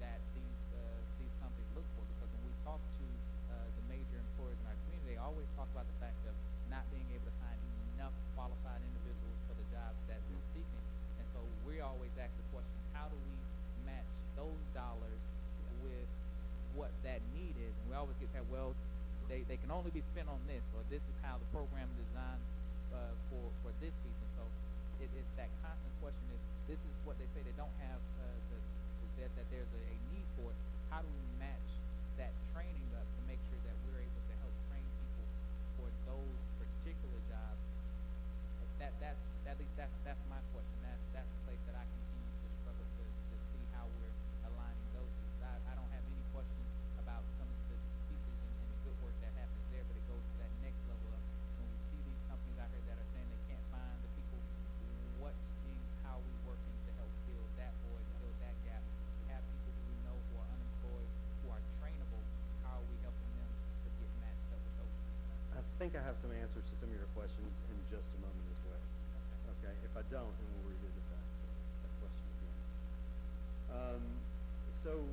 Speaker 8: that these companies look for. Because when we talk to the major employers in our community, they always talk about the fact of not being able to find enough qualified individuals for the jobs that they're seeking. And so we always ask the question, how do we match those dollars with what that need is? And we always get that, well, they can only be spent on this, or this is how the program is designed for this piece. And so it's that constant question, is this is what they say they don't have, that there's a need for it. How do we match that training up to make sure that we're able to help train people for those particular jobs? At least that's my question. That's the place that I continue to struggle to see how we're aligning those things. I don't have any question about some of the pieces and the good work that happens there, but it goes to that next level of when we see these companies out here that are saying they can't find the people, how we working to help fill that void, fill that gap. We have people who we know who are unemployed, who are trainable. How are we helping them to get matched up with those people?
Speaker 10: I think I have some answers to some of your questions in just a moment as well. Okay, if I don't, then we'll revisit that question again. So,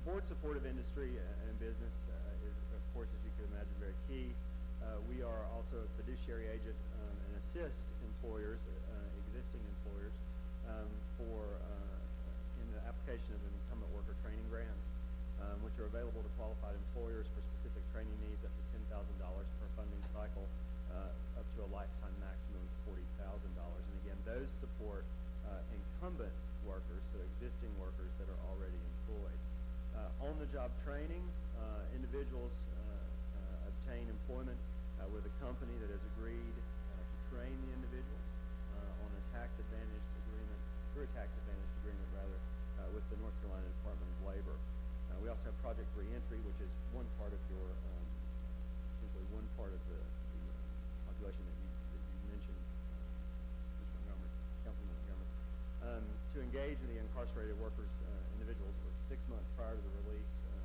Speaker 10: board support of industry and business is, of course, as you can imagine, very key. We are also a fiduciary agent and assist employers, existing employers, in the application of incumbent worker training grants, which are available to qualified employers for specific training needs up to $10,000 per funding cycle, up to a lifetime maximum of $40,000. And again, those support incumbent workers, so existing workers that are already employed. On-the-job training, individuals obtain employment with a company that has agreed to train the individual on a tax-advantaged agreement, through a tax-advantaged agreement rather, with the North Carolina Department of Labor. We also have Project Reentry, which is one part of your, essentially one part of the population that you mentioned, Mr. Montgomery, Councilman Montgomery, to engage in the incarcerated workers, individuals for 6 months prior to the release, and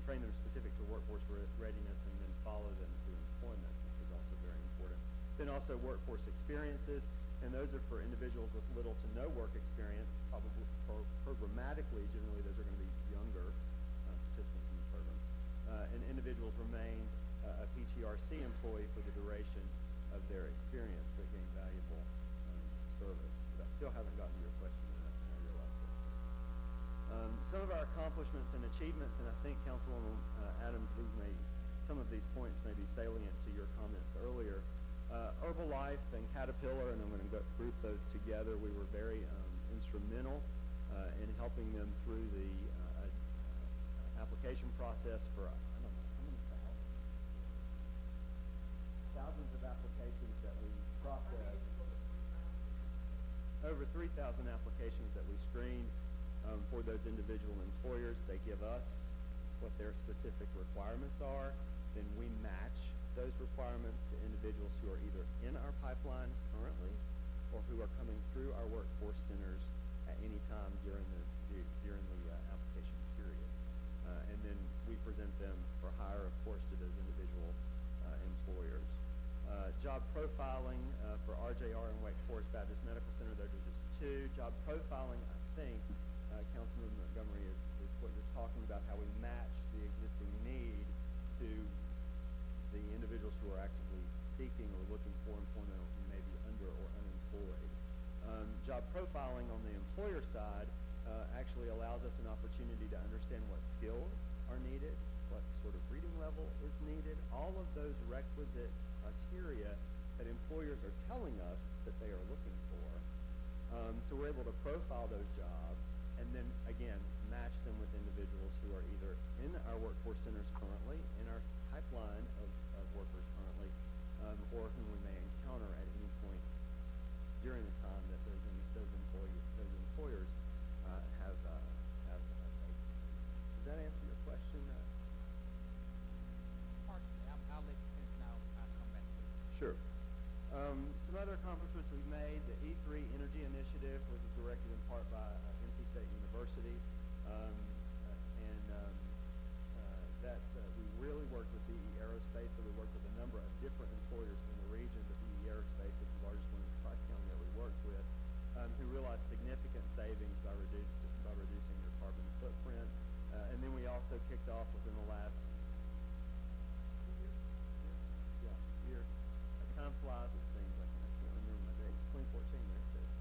Speaker 10: train them specific to workforce readiness, and then follow them to employment, which is also very important. Then also workforce experiences, and those are for individuals with little to no work experience. Probably programmatically, generally those are going to be younger participants in the program. And individuals remain a PTRC employee for the duration of their experience, but gain valuable service. But I still haven't gotten to your question, and I realize that. Some of our accomplishments and achievements, and I think Councilwoman Adams, some of these points may be salient to your comments earlier. Herbalife and Caterpillar, and I'm going to group those together. We were very instrumental in helping them through the application process for, I don't know, how many thousands of applications that we processed. Over 3,000 applications that we screened for those individual employers. They give us what their specific requirements are. Then we match those requirements to individuals who are either in our pipeline currently or who are coming through our workforce centers at any time during the application period. And then we present them for hire, of course, to those individual employers. Job profiling for RJR and Wake Forest Baptist Medical Center, those are just two. Job profiling, I think, Councilman Montgomery, is what you're talking about, how we match the existing need to the individuals who are actively seeking or looking for employment, or who may be under or unemployed. Job profiling on the employer side actually allows us an opportunity to understand what skills are needed, what sort of reading level is needed, all of those requisite criteria that employers are telling us that they are looking for. So we're able to profile those jobs and then, again, match them with individuals who are either in our workforce centers currently, in our pipeline of workers currently, or whom we may encounter at any point during the time that those employers have Does that answer your question?
Speaker 8: Partially. I'll let you finish now. I'll come back to it.
Speaker 10: Sure. Some other accomplishments we've made, the E3 Energy Initiative was directed in part by NC State University, that we really worked with BE Aerospace, so we worked with a number of different employers in the region, but BE Aerospace is the largest one in Tri-County that we worked with, who realized significant savings by reducing their carbon footprint. And then we also kicked off within the last year. Time flies, it seems like. I can't remember my dates. 2014, there it says.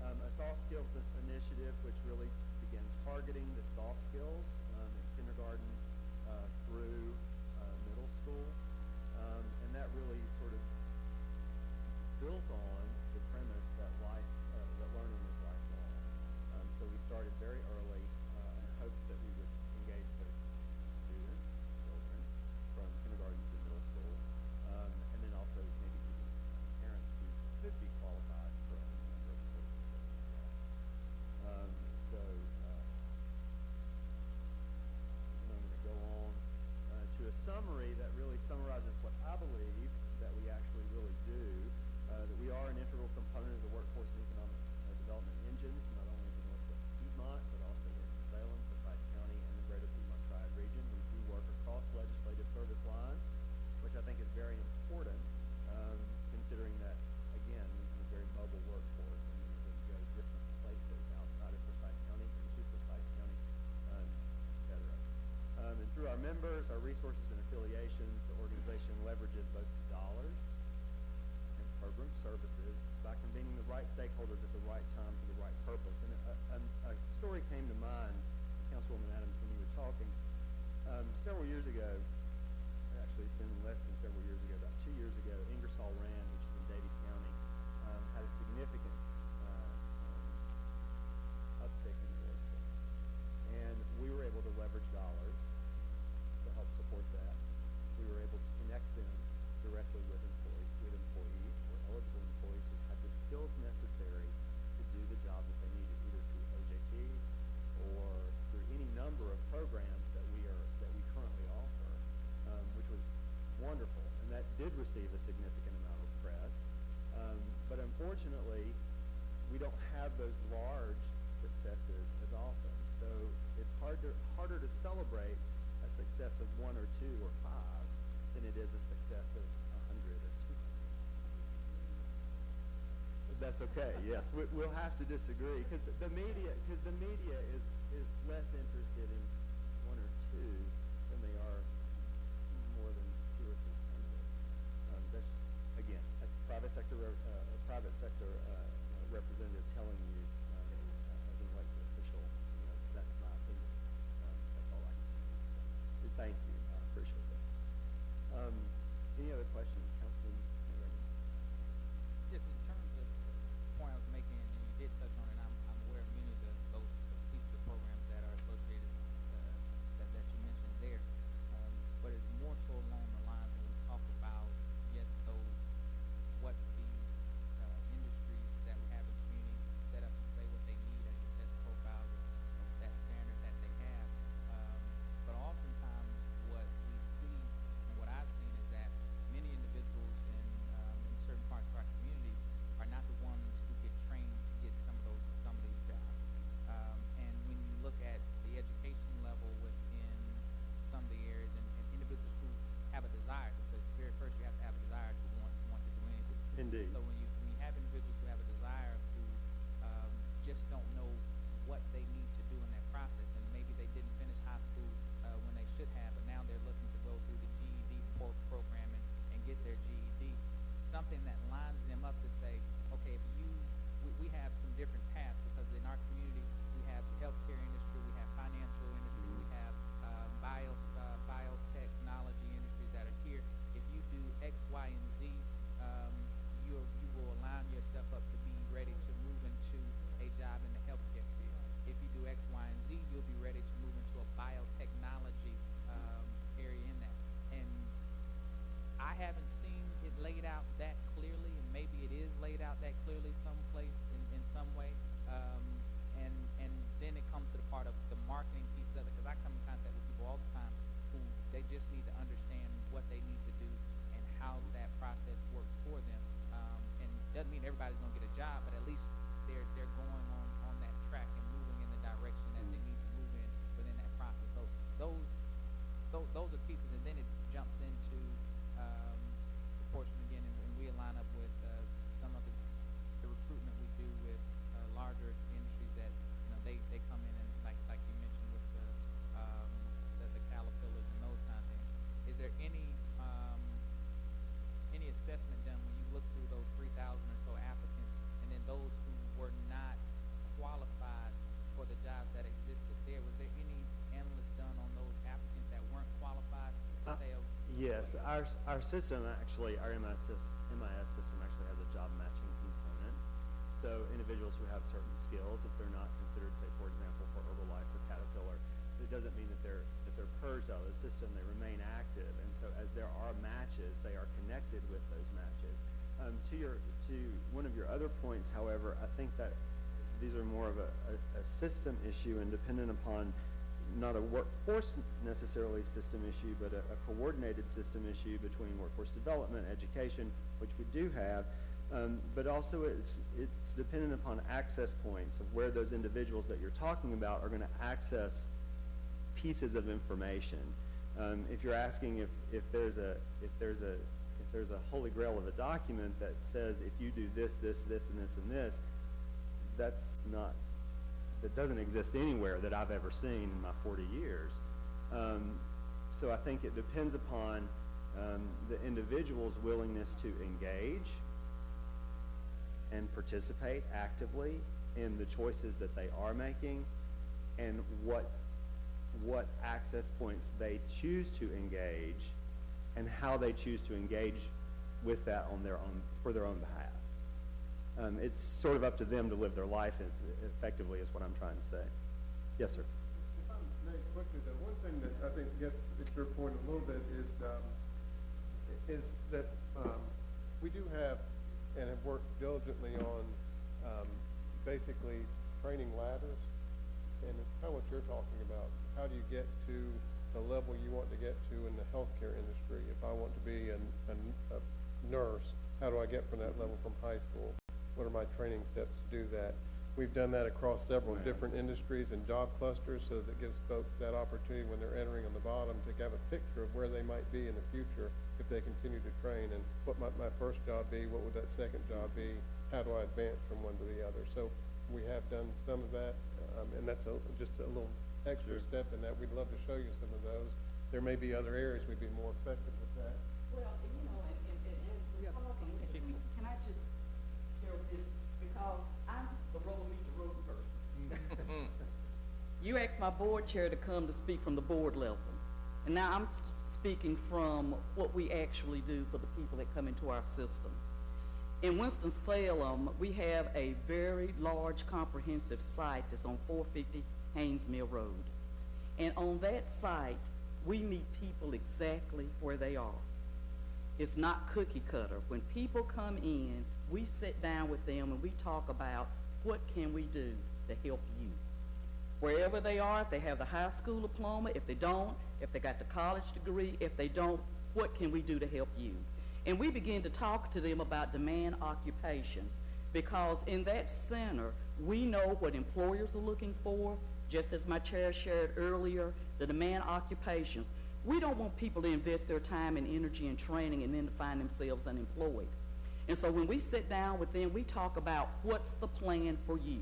Speaker 10: A soft skills initiative, which really began targeting the soft skills in kindergarten through middle school. And that really sort of built on the premise that that learning is lifelong. So we started very early in hopes that we would engage both students, children, from kindergarten to middle school, and then also maybe even parents who could be qualified for any number of services as well. And I'm going to go on to a summary that really summarizes what I believe that we actually really do, that we are an integral component of the workforce and economic development engines, not only in the Northwest Piedmont, but also Winston-Salem, Forsyth County, and the greater Piedmont Tri-region. We do work across legislative service lines, which I think is very important, considering that, again, we have a very mobile workforce, and many of them go different places outside of Forsyth County, into Forsyth County, et cetera. And through our members, our resources, and affiliations, the organization leverages both dollars and program services by convening the right stakeholders at the right time for the right purpose. And a story came to mind, Councilwoman Adams, when you were talking. Several years ago, actually it's been less than several years ago, about 2 years ago, Ingersoll Rand, which is in Davie County, had a significant uptick in the workforce. And we were able to leverage dollars to help support that. We were able to connect them directly with employees or eligible employees who had the skills necessary to do the job that they needed, either through OJT or through any number of programs that we currently offer, which was wonderful, and that did receive a significant amount of press. But unfortunately, we don't have those large successes as often. So it's harder to celebrate a success of 1 or 2 or 5 than it is a success of 100 or 200. That's okay. Yes, we'll have to disagree because the media is less interested in 1 or 2 than they are more than 2 or 300. That's private sector representative telling you as an elected official, that's my opinion. That's all I can say. So, thank you. I appreciate that. Any other questions, Councilman?
Speaker 8: Just in terms of the point I was making, and you did touch on it, I'm aware of many of those feature programs that are associated that you mentioned there. But it's more so along the lines when we talk about, yes, what the industries that we have in the community set up and say what they need, as you said, the profile of that standard that they have. But oftentimes what we see and what I've seen is that many individuals in certain parts of our community are not the ones who get trained to get some of these jobs. And when you look at the education level within some of the areas and individuals who have a desire, because very first you have to have a desire to want to do anything.
Speaker 10: Indeed.
Speaker 8: So when you have individuals who have a desire who just don't know what they need to do in that process, and maybe they didn't finish high school when they should have, but now they're looking to go through the GED program and get their GED. Something that lines them up to say, okay, we have some different paths, because in our community we have the healthcare industry, we have financial industry, we have biotechnology industries that are here. If you do X, Y, and Z, you will align yourself up to be ready to move into a job in the healthcare field. If you do X, Y, and Z, you'll be ready to move into a biotechnology area in that. And I haven't seen it laid out that clearly, and maybe it is laid out that clearly someplace in some way. And then it comes to the part of the marketing piece of it, because I come in contact with people all the time who they just need to understand what they need to do and how that process works
Speaker 10: Yes, our system actually, our MIS system actually has a job matching component. So individuals who have certain skills, if they're not considered, say, for example, for Herbalife or Caterpillar, it doesn't mean that they're purged out of the system. They remain active, and so as there are matches, they are connected with those matches. To one of your other points, however, I think that these are more of a system issue and dependent upon not a workforce necessarily system issue, but a coordinated system issue between workforce development, education, which we do have, but also it's dependent upon access points of where those individuals that you're talking about are going to access pieces of information. If you're asking if there's a holy grail of a document that says if you do this, this, this, and this, and this, that doesn't exist anywhere that I've ever seen in my 40 years. So I think it depends upon the individual's willingness to engage and participate actively in the choices that they are making, and what access points they choose to engage, and how they choose to engage with that for their own behalf. It's sort of up to them to live their life effectively, is what I'm trying to say. Yes, sir.
Speaker 11: If I may quickly, though, one thing that I think gets at your point a little bit is that we do have and have worked diligently on basically training ladders, and it's kind of what you're talking about. How do you get to the level you want to get to in the healthcare industry? If I want to be a nurse, how do I get from that level from high school? What are my training steps to do that? We've done that across several different industries and job clusters, so that gives folks that opportunity when they're entering on the bottom to have a picture of where they might be in the future if they continue to train, and what might my first job be, what would that second job be, how do I advance from one to the other. So we have done some of that, and that's just a little extra step in that. We'd love to show you some of those. There may be other areas we'd be more effective with that.
Speaker 12: Well, you know, and as we're talking, can I just share this? Because I'm the roll meet the road person. You asked my board chair to come to speak from the board level. And now I'm speaking from what we actually do for the people that come into our system. In Winston-Salem, we have a very large comprehensive site that's on 450 Haynes Mill Road. And on that site, we meet people exactly where they are. It's not cookie cutter. When people come in, we sit down with them and we talk about what can we do to help you. Wherever they are, if they have the high school diploma, if they don't, if they got the college degree, if they don't, what can we do to help you? And we begin to talk to them about demand occupations, because in that center, we know what employers are looking for, just as my chair shared earlier, the demand occupations. We don't want people to invest their time and energy and training and then to find themselves unemployed. And so when we sit down with them, we talk about what's the plan for you.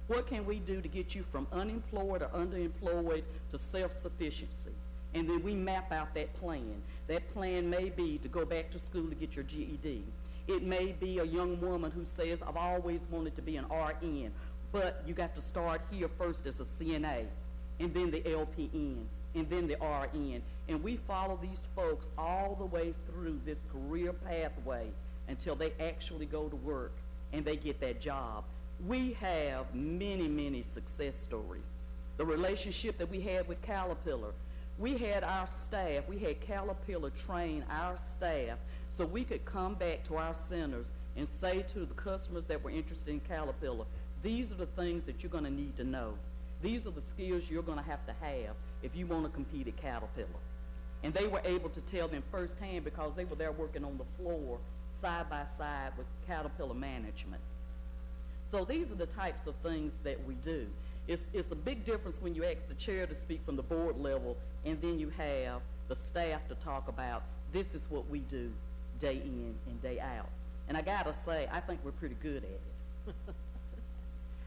Speaker 12: What can we do to get you from unemployed or underemployed to self-sufficiency? And then we map out that plan. That plan may be to go back to school to get your GED. It may be a young woman who says, I've always wanted to be an RN, but you got to start here first as a CNA, and then the LPN, and then the RN. And we follow these folks all the way through this career pathway until they actually go to work and they get that job. We have many, many success stories. The relationship that we had with Caterpillar, we had our staff, we had Caterpillar train our staff so we could come back to our centers and say to the customers that were interested in Caterpillar, these are the things that you're going to need to know. These are the skills you're going to have if you want to compete at Caterpillar. And they were able to tell them firsthand because they were there working on the floor side by side with Caterpillar management. So these are the types of things that we do. It's a big difference when you ask the chair to speak from the board level and then you have the staff to talk about this is what we do day in and day out. And I gotta say, I think we're pretty good at it.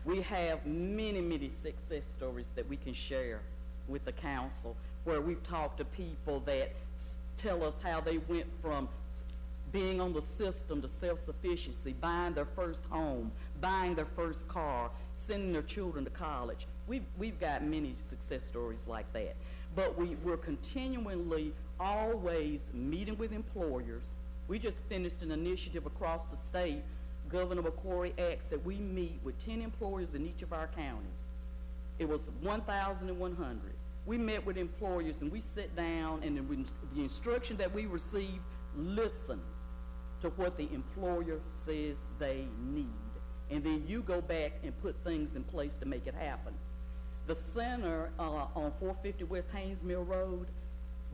Speaker 12: We have many, many success stories that we can share with the council where we've talked to people that tell us how they went from being on the system to self-sufficiency, buying their first home, buying their first car, sending their children to college. We've got many success stories like that. But we're continually always meeting with employers. We just finished an initiative across the state. Governor McCrory asked that we meet with 10 employers in each of our counties. It was 1,100. We met with employers and we sat down, and the instruction that we received, listen to what the employer says they need. And then you go back and put things in place to make it happen. The center on 450 West Haynes Mill Road,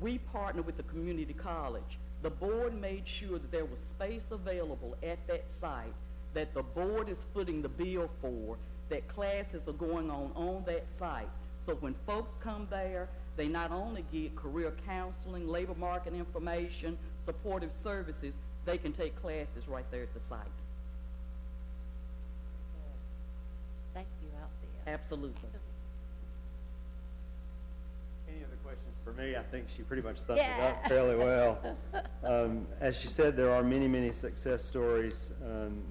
Speaker 12: we partnered with the community college. The board made sure that there was space available at that site, that the board is footing the bill for, that classes are going on that site. So when folks come there, they not only get career counseling, labor market information, supportive services, they can take classes right there at the site.
Speaker 1: Thank you, Althea.
Speaker 12: Absolutely.
Speaker 10: Any other questions for me? I think she pretty much summed it up fairly well. As she said, there are many, many success stories,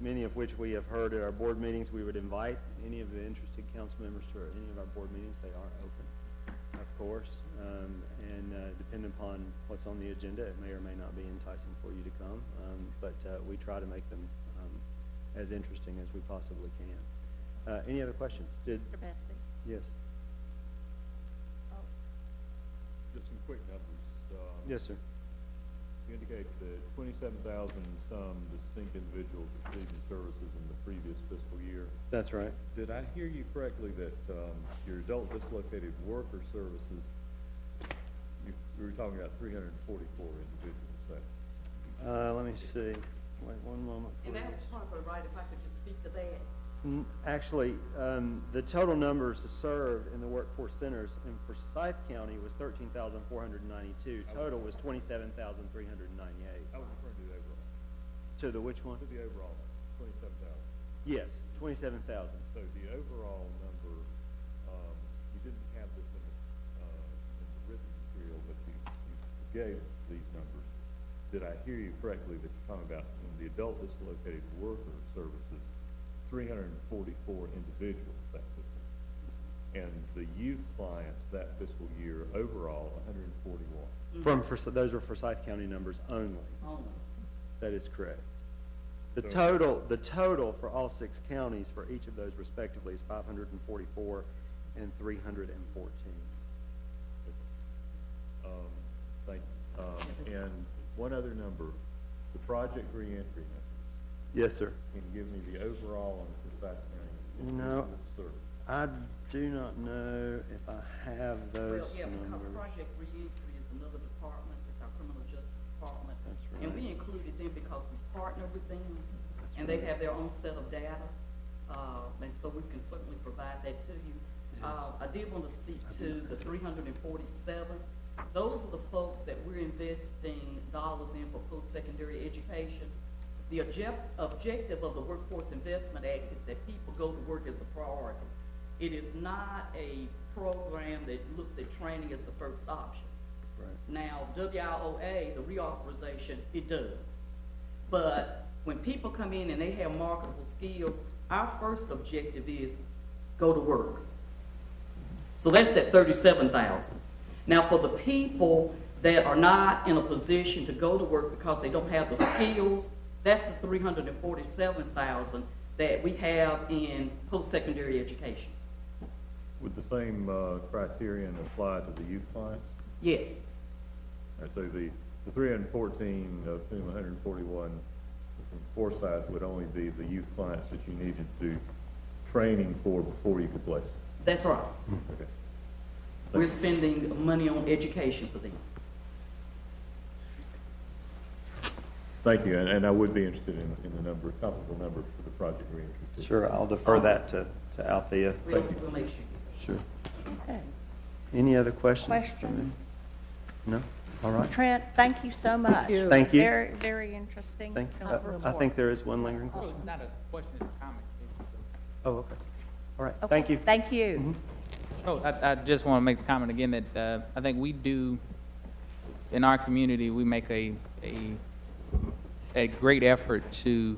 Speaker 10: many of which we have heard at our board meetings. We would invite any of the interested council members to any of our board meetings. They are open, of course, and depending upon what's on the agenda, it may or may not be enticing for you to come, but we try to make them as interesting as we possibly can. Any other questions?
Speaker 1: Mr. Bessie?
Speaker 10: Yes.
Speaker 2: Just some quick numbers.
Speaker 10: Yes, sir.
Speaker 2: You indicate that 27,000 some distinct individuals receiving services in the previous fiscal year.
Speaker 10: That's right.
Speaker 2: Did I hear you correctly that your adult dislocated worker services, you were talking about 344 individuals?
Speaker 10: Let me see. Wait one moment,
Speaker 12: And
Speaker 10: please.
Speaker 12: that's probably right, if I could just speak to that.
Speaker 10: Actually, the total numbers served in the workforce centers in Forsyth County was 13,492. Total was 27,398.
Speaker 2: I was referring to the overall.
Speaker 10: To the which one?
Speaker 2: To the overall, 27,000.
Speaker 10: Yes, 27,000.
Speaker 2: So the overall number, you didn't have this in the written material, but you gave these numbers. Did I hear you correctly that you're talking about in the adult dislocated worker services, 344 individuals that fiscal year, and the youth clients that fiscal year overall 141.
Speaker 10: Those were Forsyth County numbers only.
Speaker 12: Only.
Speaker 10: That is correct. The
Speaker 2: So-
Speaker 10: total for all 6 counties for each of those respectively is 544 and 314.
Speaker 2: Thank you. And one other number, the project reentry number.
Speaker 10: Yes, sir.
Speaker 2: Can you give me the overall on Forsyth County?
Speaker 10: No.
Speaker 2: Service?
Speaker 10: I do not know if I have those
Speaker 12: Well, yeah, because
Speaker 10: numbers.
Speaker 12: Project Reentry is another department, it's our criminal justice department.
Speaker 10: That's right.
Speaker 12: And we included them because we partner with them, and they have their own set of data, and so we can certainly provide that to you. I did want to speak to the 347. Those are the folks that we're investing dollars in for post-secondary education. The objective of the Workforce Investment Act is that people go to work as a priority. It is not a program that looks at training as the first option.
Speaker 10: Right.
Speaker 12: Now, WIOA, the reauthorization, it does. But when people come in and they have marketable skills, our first objective is go to work. So that's that 37,000. Now, for the people that are not in a position to go to work because they don't have the skills, that's the 347,000 that we have in post-secondary education.
Speaker 2: Would the same criterion apply to the youth clients?
Speaker 12: Yes.
Speaker 2: All right, so the 314 of whom 141 from Forsyth would only be the youth clients that you needed to do training for before you could place them.
Speaker 12: That's right.
Speaker 2: Okay.
Speaker 12: We're spending money on education for them.
Speaker 2: Thank you, and I would be interested in the number, comparable number for the project reentry.
Speaker 10: Sure, I'll defer that to Althea.
Speaker 12: We'll make sure.
Speaker 10: Sure.
Speaker 1: Okay.
Speaker 10: Any other questions? for me?
Speaker 1: Questions?
Speaker 10: No? All right.
Speaker 1: Trent, thank you so much.
Speaker 10: Thank you.
Speaker 1: Very, very interesting.
Speaker 10: Thank you.
Speaker 1: report.
Speaker 10: I think there is one lingering
Speaker 8: Oh,
Speaker 10: question.
Speaker 8: not a question, it's a comment.
Speaker 10: Oh, okay. All right,
Speaker 1: Okay,
Speaker 10: thank you.
Speaker 1: Thank you.
Speaker 10: Mhm.
Speaker 8: Oh, I just want to make the comment again that I think we do, in our community, we make a great effort to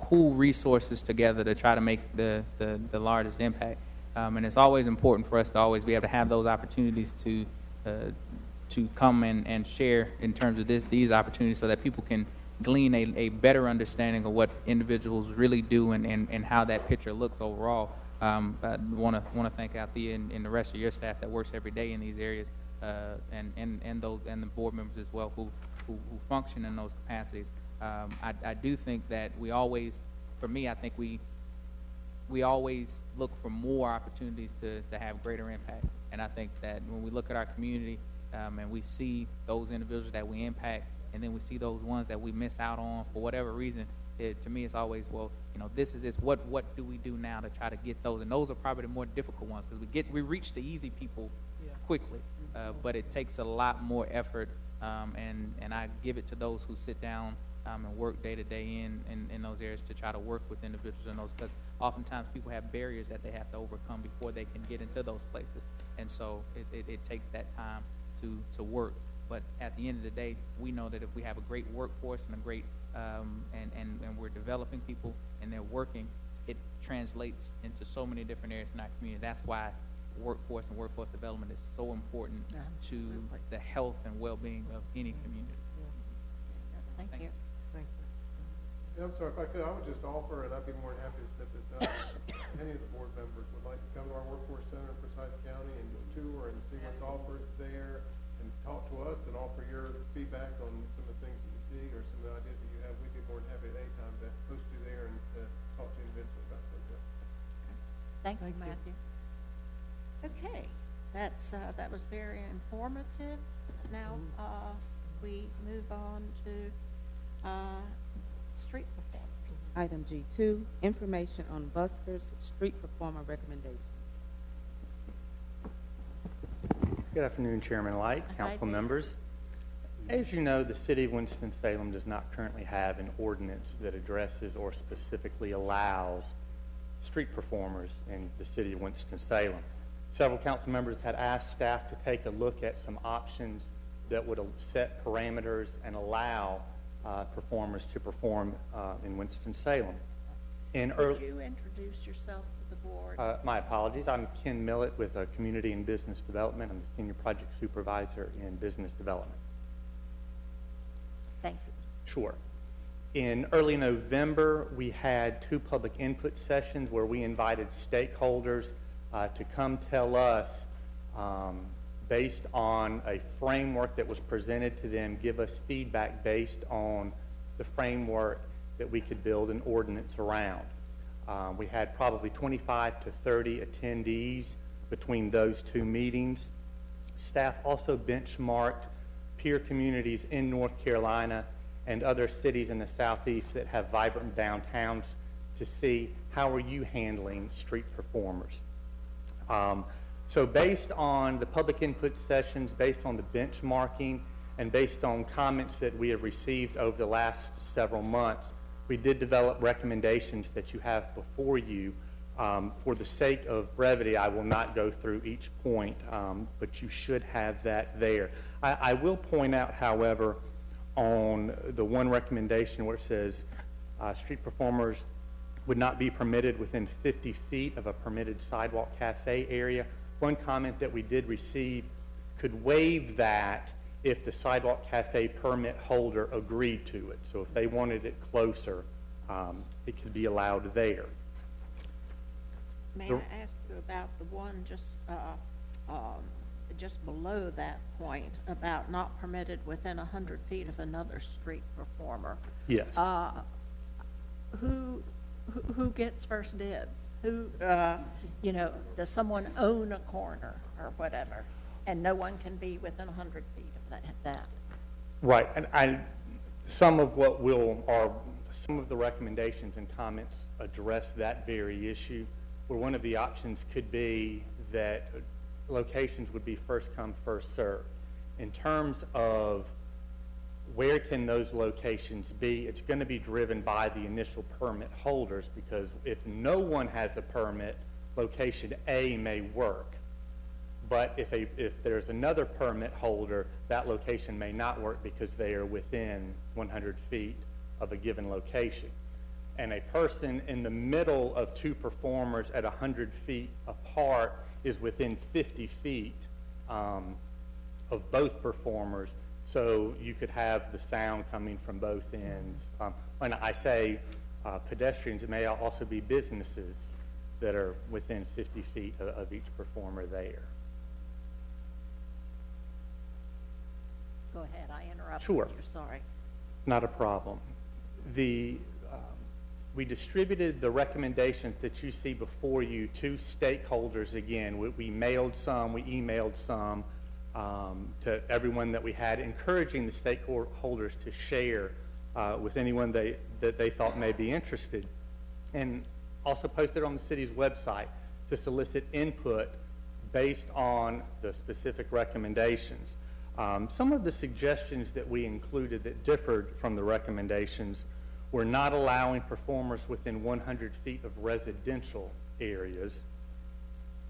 Speaker 8: pool resources together to try to make the largest impact. And it's always important for us to always be able to have those opportunities to come and share in terms of these opportunities so that people can glean a better understanding of what individuals really do and how that picture looks overall. I want to thank Althea and the rest of your staff that works every day in these areas, and the board members as well who function in those capacities. I do think that we always, for me, I think we always look for more opportunities to have greater impact. And I think that when we look at our community and we see those individuals that we impact, and then we see those ones that we miss out on for whatever reason, to me it's always, well, this is this. What do we do now to try to get those? And those are probably the more difficult ones because we reach the easy people quickly, but it takes a lot more effort. And I give it to those who sit down and work day to day in those areas to try to work with individuals in those, because oftentimes people have barriers that they have to overcome before they can get into those places, and so it takes that time to work. But at the end of the day, we know that if we have a great workforce and a great and we're developing people and they're working, it translates into so many different areas in our community. That's why workforce and workforce development is so important to the health and well-being of any community.
Speaker 1: Thank you.
Speaker 3: Thank you.
Speaker 11: Yeah, I'm sorry, if I could, I would just offer, and I'd be more than happy to set this up, if any of the board members would like to come to our workforce center in Forsyth County and do a tour and see what's offered there, and talk to us and offer your feedback on some of the things that you see or some of the ideas that you have, we'd be more than happy at any time to host you there and talk to you individually about those.
Speaker 1: Thank you,
Speaker 3: Thank you.
Speaker 1: Matthew. Okay, that was very informative. Now we move on to street performers.
Speaker 9: Item G2, information on buskers, street performer recommendations.
Speaker 13: Good afternoon, Chairman Light, council members. As you know, the city of Winston-Salem does not currently have an ordinance that addresses or specifically allows street performers in the city of Winston-Salem. Several council members had asked staff to take a look at some options that would set parameters and allow performers to perform in Winston-Salem.
Speaker 1: Would you introduce yourself to the board?
Speaker 13: My apologies. I'm Ken Millett with Community and Business Development. I'm the Senior Project Supervisor in Business Development.
Speaker 1: Thank you.
Speaker 13: Sure. In early November, we had 2 public input sessions where we invited stakeholders to come tell us, based on a framework that was presented to them, give us feedback based on the framework that we could build an ordinance around. We had probably 25 to 30 attendees between those 2 meetings. Staff also benchmarked peer communities in North Carolina and other cities in the Southeast that have vibrant downtowns to see how are you handling street performers. So based on the public input sessions, based on the benchmarking, and based on comments that we have received over the last several months, we did develop recommendations that you have before you. For the sake of brevity, I will not go through each point, but you should have that there. I will point out, however, on the one recommendation where it says street performers would not be permitted within 50 feet of a permitted sidewalk cafe area. One comment that we did receive could waive that if the sidewalk cafe permit holder agreed to it. So if they wanted it closer, it could be allowed there.
Speaker 1: May I ask you about the one just below that point about not permitted within 100 feet of another street performer?
Speaker 13: Yes.
Speaker 1: Who gets first dibs? Who, does someone own a corner or whatever, and no one can be within 100 feet of that?
Speaker 13: Right, and some of the recommendations and comments address that very issue, where one of the options could be that locations would be first come, first served. In terms of where can those locations be, it's going to be driven by the initial permit holders, because if no one has a permit, location A may work. But if there's another permit holder, that location may not work because they are within 100 feet of a given location. And a person in the middle of 2 performers at 100 feet apart is within 50 feet of of both performers, so you could have the sound coming from both ends. When I say pedestrians, it may also be businesses that are within 50 feet of each performer there.
Speaker 1: Go ahead, I interrupted
Speaker 13: Sure.
Speaker 1: you, sorry.
Speaker 13: Not a problem. We distributed the recommendations that you see before you to stakeholders again. We mailed some, we emailed some to everyone that we had, encouraging the stakeholders to share with anyone that they thought may be interested. And also posted on the city's website to solicit input based on the specific recommendations. Some of the suggestions that we included that differed from the recommendations were not allowing performers within 100 feet of residential areas,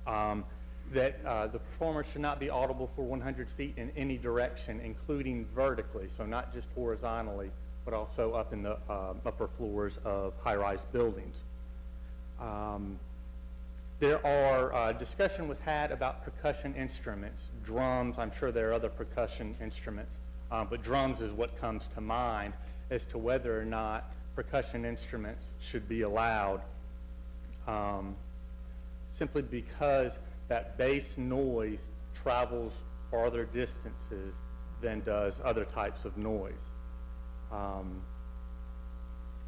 Speaker 13: that the performers should not be audible for 100 feet in any direction, including vertically, so not just horizontally, but also up in the upper floors of high-rise buildings. Discussion was had about percussion instruments, drums. I'm sure there are other percussion instruments, but drums is what comes to mind as to whether or not percussion instruments should be allowed, simply because that bass noise travels farther distances than does other types of noise.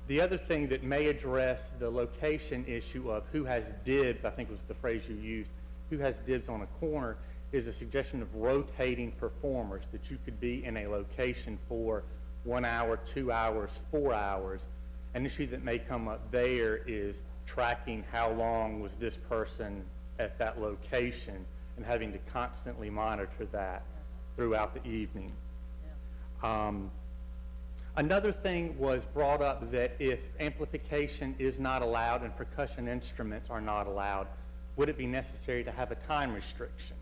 Speaker 13: The other thing that may address the location issue of who has dibs, I think was the phrase you used, who has dibs on a corner, is a suggestion of rotating performers, that you could be in a location for 1 hour, 2 hours, 4 hours. An issue that may come up there is tracking how long was this person at that location and having to constantly monitor that throughout the evening. Another thing was brought up that if amplification is not allowed and percussion instruments are not allowed, would it be necessary to have a time restriction?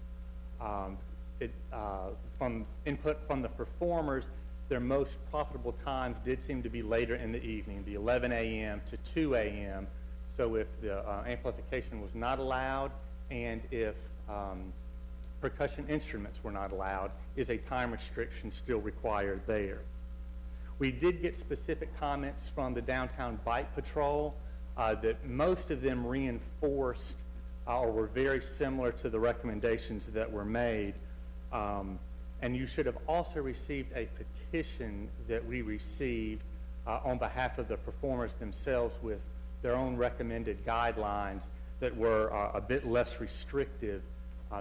Speaker 13: From input from the performers, their most profitable times did seem to be later in the evening, the 11 a.m. to 2 a.m. So if the amplification was not allowed and if percussion instruments were not allowed, is a time restriction still required there? We did get specific comments from the Downtown Bike Patrol that most of them reinforced or were very similar to the recommendations that were made. And you should have also received a petition that we received on behalf of the performers themselves with their own recommended guidelines that were a bit less restrictive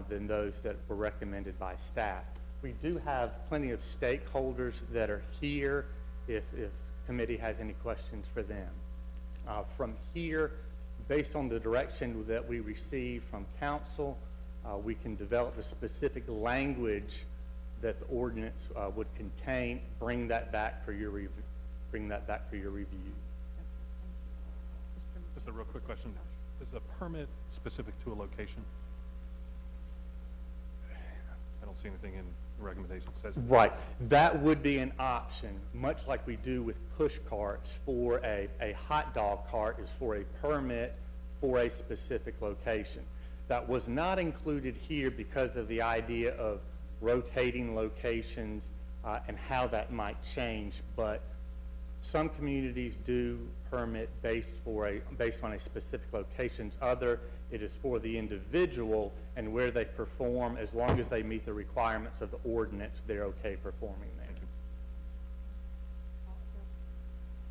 Speaker 13: than those that were recommended by staff. We do have plenty of stakeholders that are here if committee has any questions for them. From here, based on the direction that we receive from council, we can develop the specific language that the ordinance would contain, bring that back for your review.
Speaker 6: Just a real quick question. Is a permit specific to a location? I don't see anything in the recommendation that says that.
Speaker 13: Right. That would be an option, much like we do with push carts. For a hot dog cart is for a permit for a specific location. That was not included here because of the idea of rotating locations and how that might change, but some communities do permit based on a specific locations. Other, it is for the individual, and where they perform, as long as they meet the requirements of the ordinance, they're okay performing there.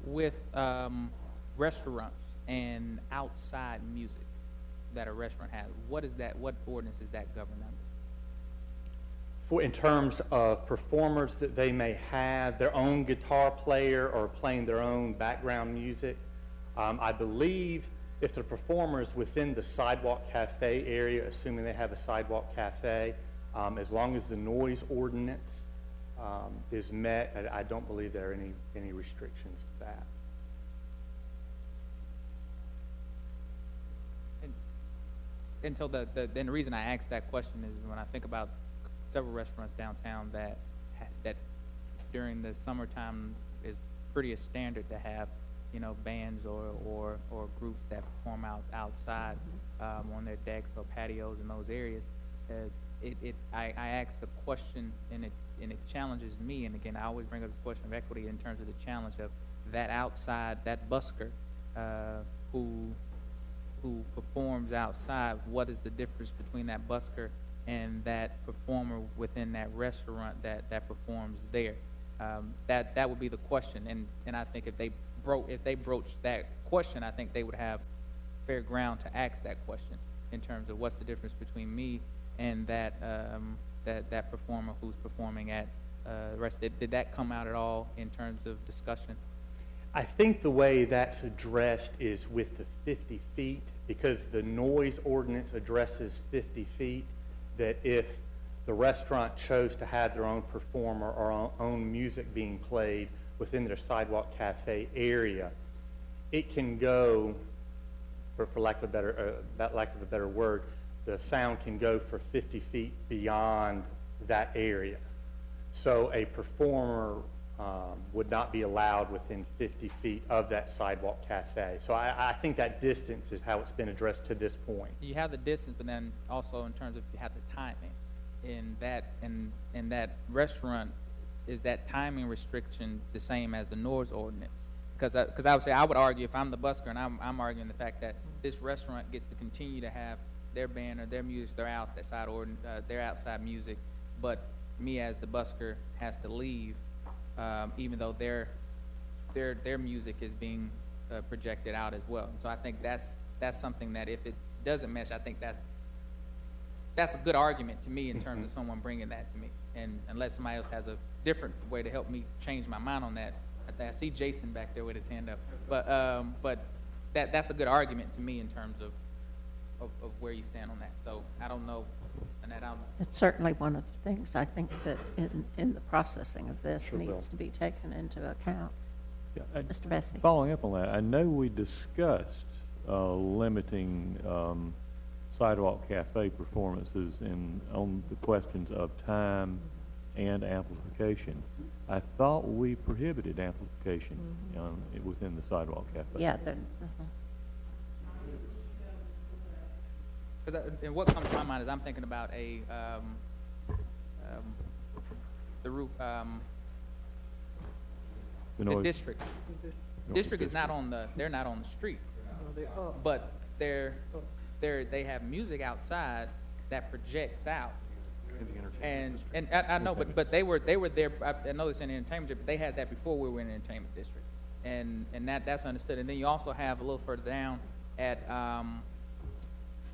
Speaker 8: With restaurants and outside music that a restaurant has, what ordinance is that governed under?
Speaker 13: In terms of performers that they may have their own guitar player or playing their own background music, I believe if the performers within the sidewalk cafe area, assuming they have a sidewalk cafe, as long as the noise ordinance is met, I don't believe there are any restrictions to that.
Speaker 8: And so then the reason I asked that question is when I think about several restaurants downtown that during the summertime is pretty standard to have, bands or groups that perform outside on their decks or patios in those areas. I asked a question, and it challenges me, and again, I always bring up this question of equity in terms of the challenge of that outside, that busker, who performs outside. What is the difference between that busker and that performer within that restaurant that performs there? That would be the question, and I think if they broached that question, I think they would have fair ground to ask that question in terms of what's the difference between me and that performer who's performing at the rest. Did that come out at all in terms of discussion?
Speaker 13: I think the way that's addressed is with the 50 feet, because the noise ordinance addresses 50 feet, that if the restaurant chose to have their own performer or own music being played within their sidewalk cafe area, it can go, for lack of a better word, the sound can go for 50 feet beyond that area. So a performer would not be allowed within 50 feet of that sidewalk cafe. So I think that distance is how it's been addressed to this point.
Speaker 8: You have the distance, but then also in terms of you have the timing. In that restaurant, is that timing restriction the same as the noise ordinance? Because I would say, I would argue, if I'm the busker, and I'm arguing the fact that this restaurant gets to continue to have their band or their music, their outside music, but me as the busker has to leave, even though their music is being projected out as well. So I think that's something that if it doesn't mesh, I think that's a good argument to me in terms of someone bringing that to me. And unless somebody else has a different way to help me change my mind on that, I see Jason back there with his hand up. But that's a good argument to me in terms of where you stand on that. So I don't know.
Speaker 1: It's certainly one of the things I think that in the processing of this needs to be taken into account.
Speaker 2: Yeah,
Speaker 1: Mr. Bessie.
Speaker 2: Following up on that, I know we discussed limiting sidewalk cafe performances on the questions of time and amplification. I thought we prohibited amplification within the sidewalk cafe.
Speaker 1: Yeah.
Speaker 8: And what comes to my mind is I'm thinking about the roof, the district. District is not they're not on the street, but they have music outside that projects out. And I know, but they were there. I know it's in the entertainment district, but they had that before we were in the entertainment district, and that's understood. And then you also have a little further down at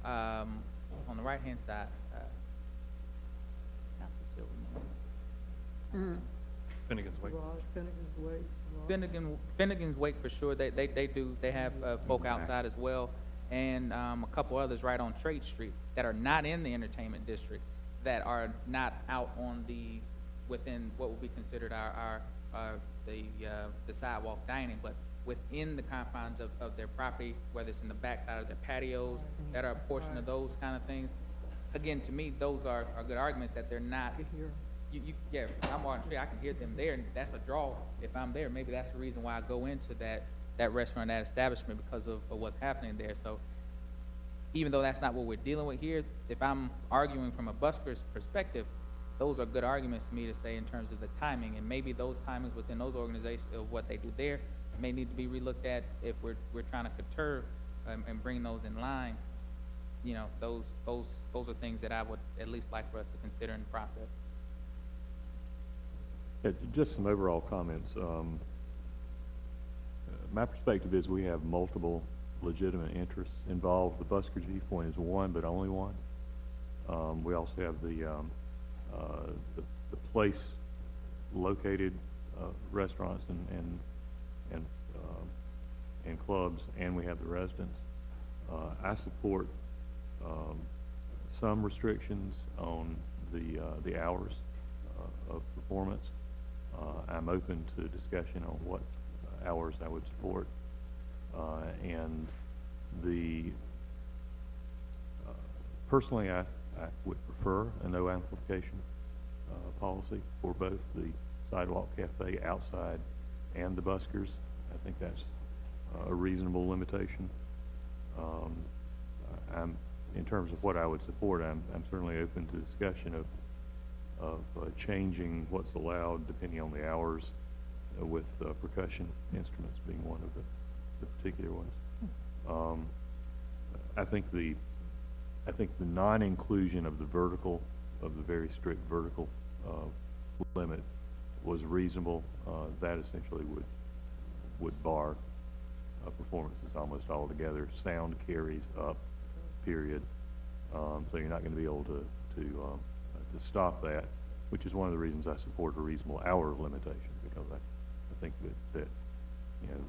Speaker 8: on the right hand side.
Speaker 6: Finnegan's Wake.
Speaker 8: Finnegan's Wake for sure. They have folk outside as well, and a couple others right on Trade Street that are not in the entertainment district, that are not out on within what would be considered the sidewalk dining, but within the confines of their property, whether it's in the backside of their patios, that are a portion of those kind of things. Again, to me, those are good arguments that they're not. Yeah, if I'm walking the street, I can hear them there, and that's a draw. If I'm there, maybe that's the reason why I go into that restaurant, that establishment, because of what's happening there. So even though that's not what we're dealing with here, if I'm arguing from a busker's perspective, those are good arguments to me to say in terms of the timing, and maybe those timings within those organizations of what they do there may need to be relooked at if we're trying to curtail and bring those in line. You know, those are things that I would at least like for us to consider in the process.
Speaker 2: Yeah, just some overall comments. My perspective is we have multiple legitimate interests involved. The busker viewpoint is one, but only one. We also have the place located restaurants and clubs, and we have the residents. I support some restrictions on the hours of performance. I'm open to discussion on what hours I would support, and personally, I would prefer a no amplification policy for both the sidewalk cafe outside and the buskers. I think that's a reasonable limitation. I'm in terms of what I would support, I'm certainly open to discussion of changing what's allowed depending on the hours, with percussion instruments being one of the particular ones. I think the non-inclusion of the very strict vertical limit was reasonable. That essentially would bar performances almost altogether. Sound carries up, period. So you're not going to be able to stop that, which is one of the reasons I support a reasonable hour limitation, because I think that you know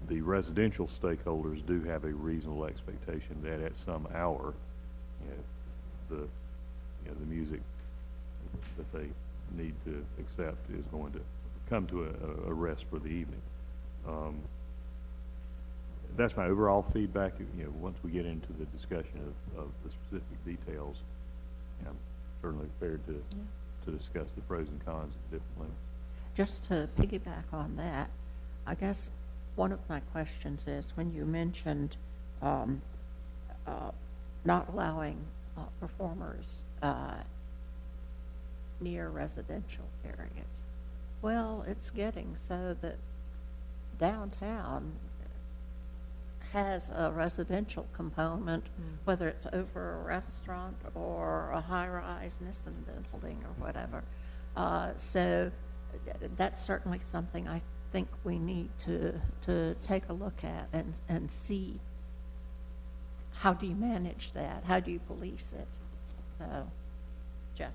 Speaker 2: the residential stakeholders do have a reasonable expectation that at some hour, the music that they need to accept is going to come to a rest for the evening. That's my overall feedback. Once we get into the discussion of the specific details, I'm certainly prepared to discuss the pros and cons of the different limits.
Speaker 1: Just to piggyback on that, I guess one of my questions is when you mentioned not allowing performers near residential areas. Well, it's getting so that downtown has a residential component, whether it's over a restaurant or a high-rise Nissan building or whatever. So that's certainly something I think we need to take a look at and see how do you manage that? How do you police it? So, Jeff.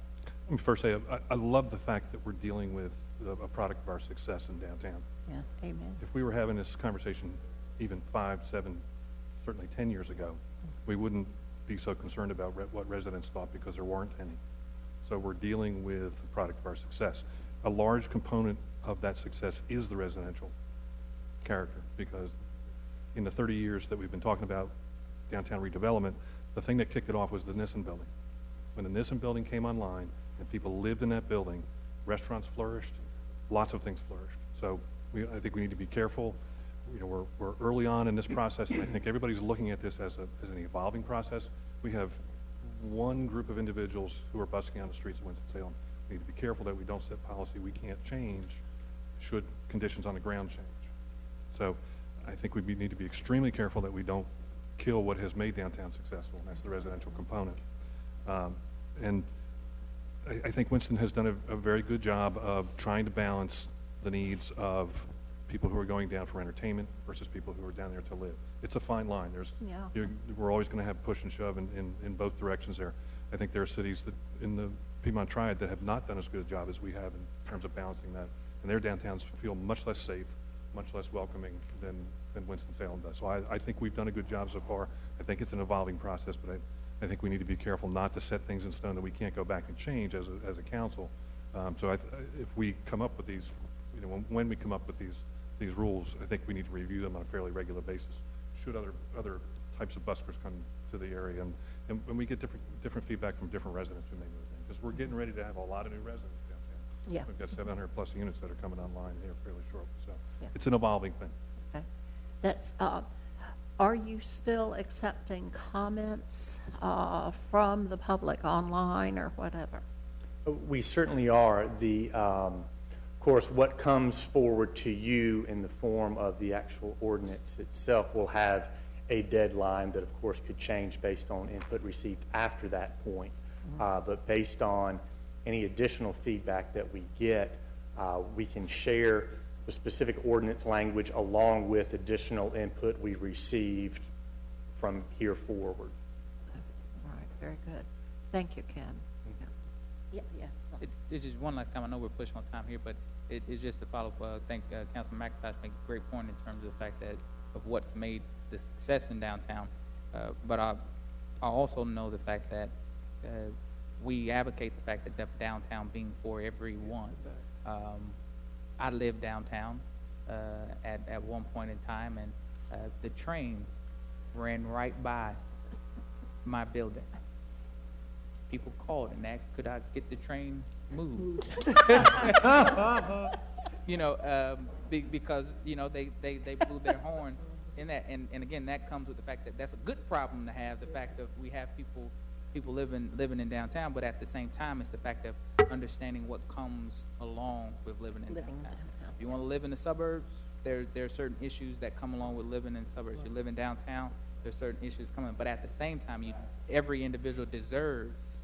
Speaker 6: Let me first say, I love the fact that we're dealing with a product of our success in downtown.
Speaker 1: Yeah, amen.
Speaker 6: If we were having this conversation even 5, 7, certainly 10 years ago, we wouldn't be so concerned about what residents thought, because there weren't any. So we're dealing with the product of our success. A large component of that success is the residential character, because in the 30 years that we've been talking about downtown redevelopment, the thing that kicked it off was the Nissan building. When the Nissan building came online and people lived in that building, restaurants flourished, lots of things flourished. So I think we need to be careful. We're early on in this process, and I think everybody's looking at this as an evolving process. We have one group of individuals who are busking on the streets of Winston-Salem. We need to be careful that we don't set policy we can't change should conditions on the ground change. So I think we need to be extremely careful that we don't kill what has made downtown successful, and that's the residential component. And I think Winston has done a very good job of trying to balance the needs of people who are going down for entertainment versus people who are down there to live. It's a fine line. We're always going to have push and shove in both directions there. I think there are cities that in the Piedmont Triad that have not done as good a job as we have in terms of balancing that, and their downtowns feel much less safe, much less welcoming than Winston-Salem does. So I think we've done a good job so far. I think it's an evolving process, but I think we need to be careful not to set things in stone that we can't go back and change as a council. So if we come up with these, when we come up with these rules, I think we need to review them on a fairly regular basis. Should other types of buskers come to the area, and we get different feedback from different residents who may move in, because we're getting ready to have a lot of new residents downtown.
Speaker 1: Yeah.
Speaker 6: We've got 700 plus units that are coming online here fairly shortly. So it's an evolving thing.
Speaker 1: Okay. That's. Are you still accepting comments from the public online or whatever?
Speaker 13: We certainly are. Of course, what comes forward to you in the form of the actual ordinance itself will have a deadline that, of course, could change based on input received after that point. But based on any additional feedback that we get, we can share the specific ordinance language along with additional input we received from here forward.
Speaker 1: All right, very good. Thank you, Ken. Yeah, yes.
Speaker 8: It's just one last time. I know we're pushing on time here, but it's just to follow up. I think Councilman McIntosh made a great point in terms of the fact that of what's made the success in downtown. But I also know the fact that we advocate the fact that downtown being for everyone. I lived downtown at one point in time, and the train ran right by my building. People called and asked, could I get the train moved? Because they blew their horn and again, that comes with the fact that that's a good problem to have, the fact that we have people living in downtown, but at the same time, it's the fact of understanding what comes along with living in downtown. If you want to live in the suburbs, there are certain issues that come along with living in the suburbs. You live in downtown, there's certain issues coming, but at the same time, every individual deserves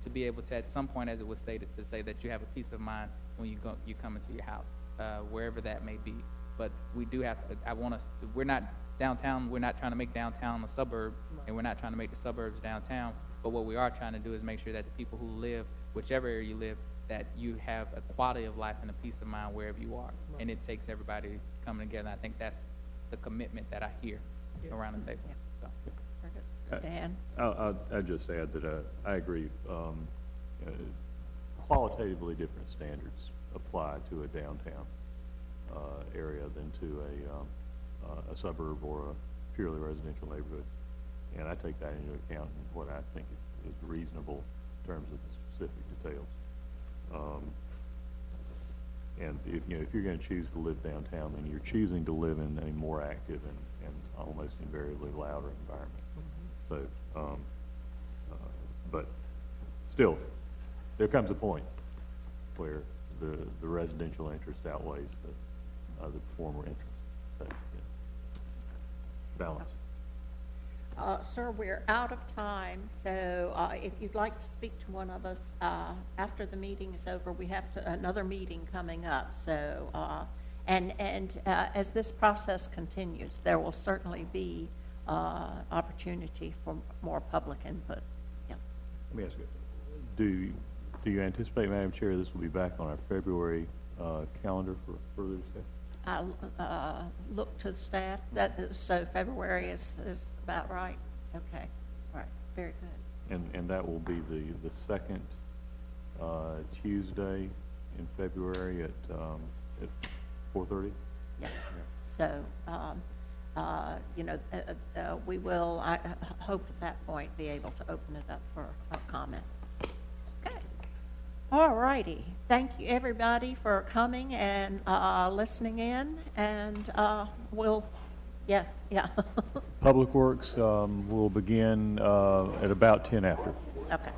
Speaker 8: to be able to, at some point, as it was stated, to say that you have a peace of mind when you come into your house, wherever that may be. But we do have to, we're not downtown, we're not trying to make downtown a suburb, and we're not trying to make the suburbs downtown, but what we are trying to do is make sure that the people who live, whichever area you live, that you have a quality of life and a peace of mind wherever you are. And it takes everybody coming together. I think that's the commitment that I hear around the table. So.
Speaker 1: Dan?
Speaker 2: I'd just add that I agree. Qualitatively different standards apply to a downtown area than to a suburb or a purely residential neighborhood. And I take that into account in what I think is reasonable in terms of the specific details. And if you're going to choose to live downtown, then you're choosing to live in a more active and almost invariably louder environment. So, but still, there comes a point where the residential interest outweighs the former interest. So, balance.
Speaker 1: Sir, we're out of time, so if you'd like to speak to one of us after the meeting is over, we have another meeting coming up. So, as this process continues, there will certainly be opportunity for more public input. Yeah.
Speaker 2: Let me ask you, do you anticipate, Madam Chair, this will be back on our February calendar for further discussion?
Speaker 1: I'll look to the staff. So February is about right? Okay. All right. Very good.
Speaker 2: And that will be the second Tuesday in February at 4:30?
Speaker 1: Yeah. So, we will, I hope at that point, be able to open it up for a comment. Okay. All righty. Thank you, everybody, for coming and listening in. And yeah.
Speaker 2: Public Works will begin at about 10 after.
Speaker 1: Okay.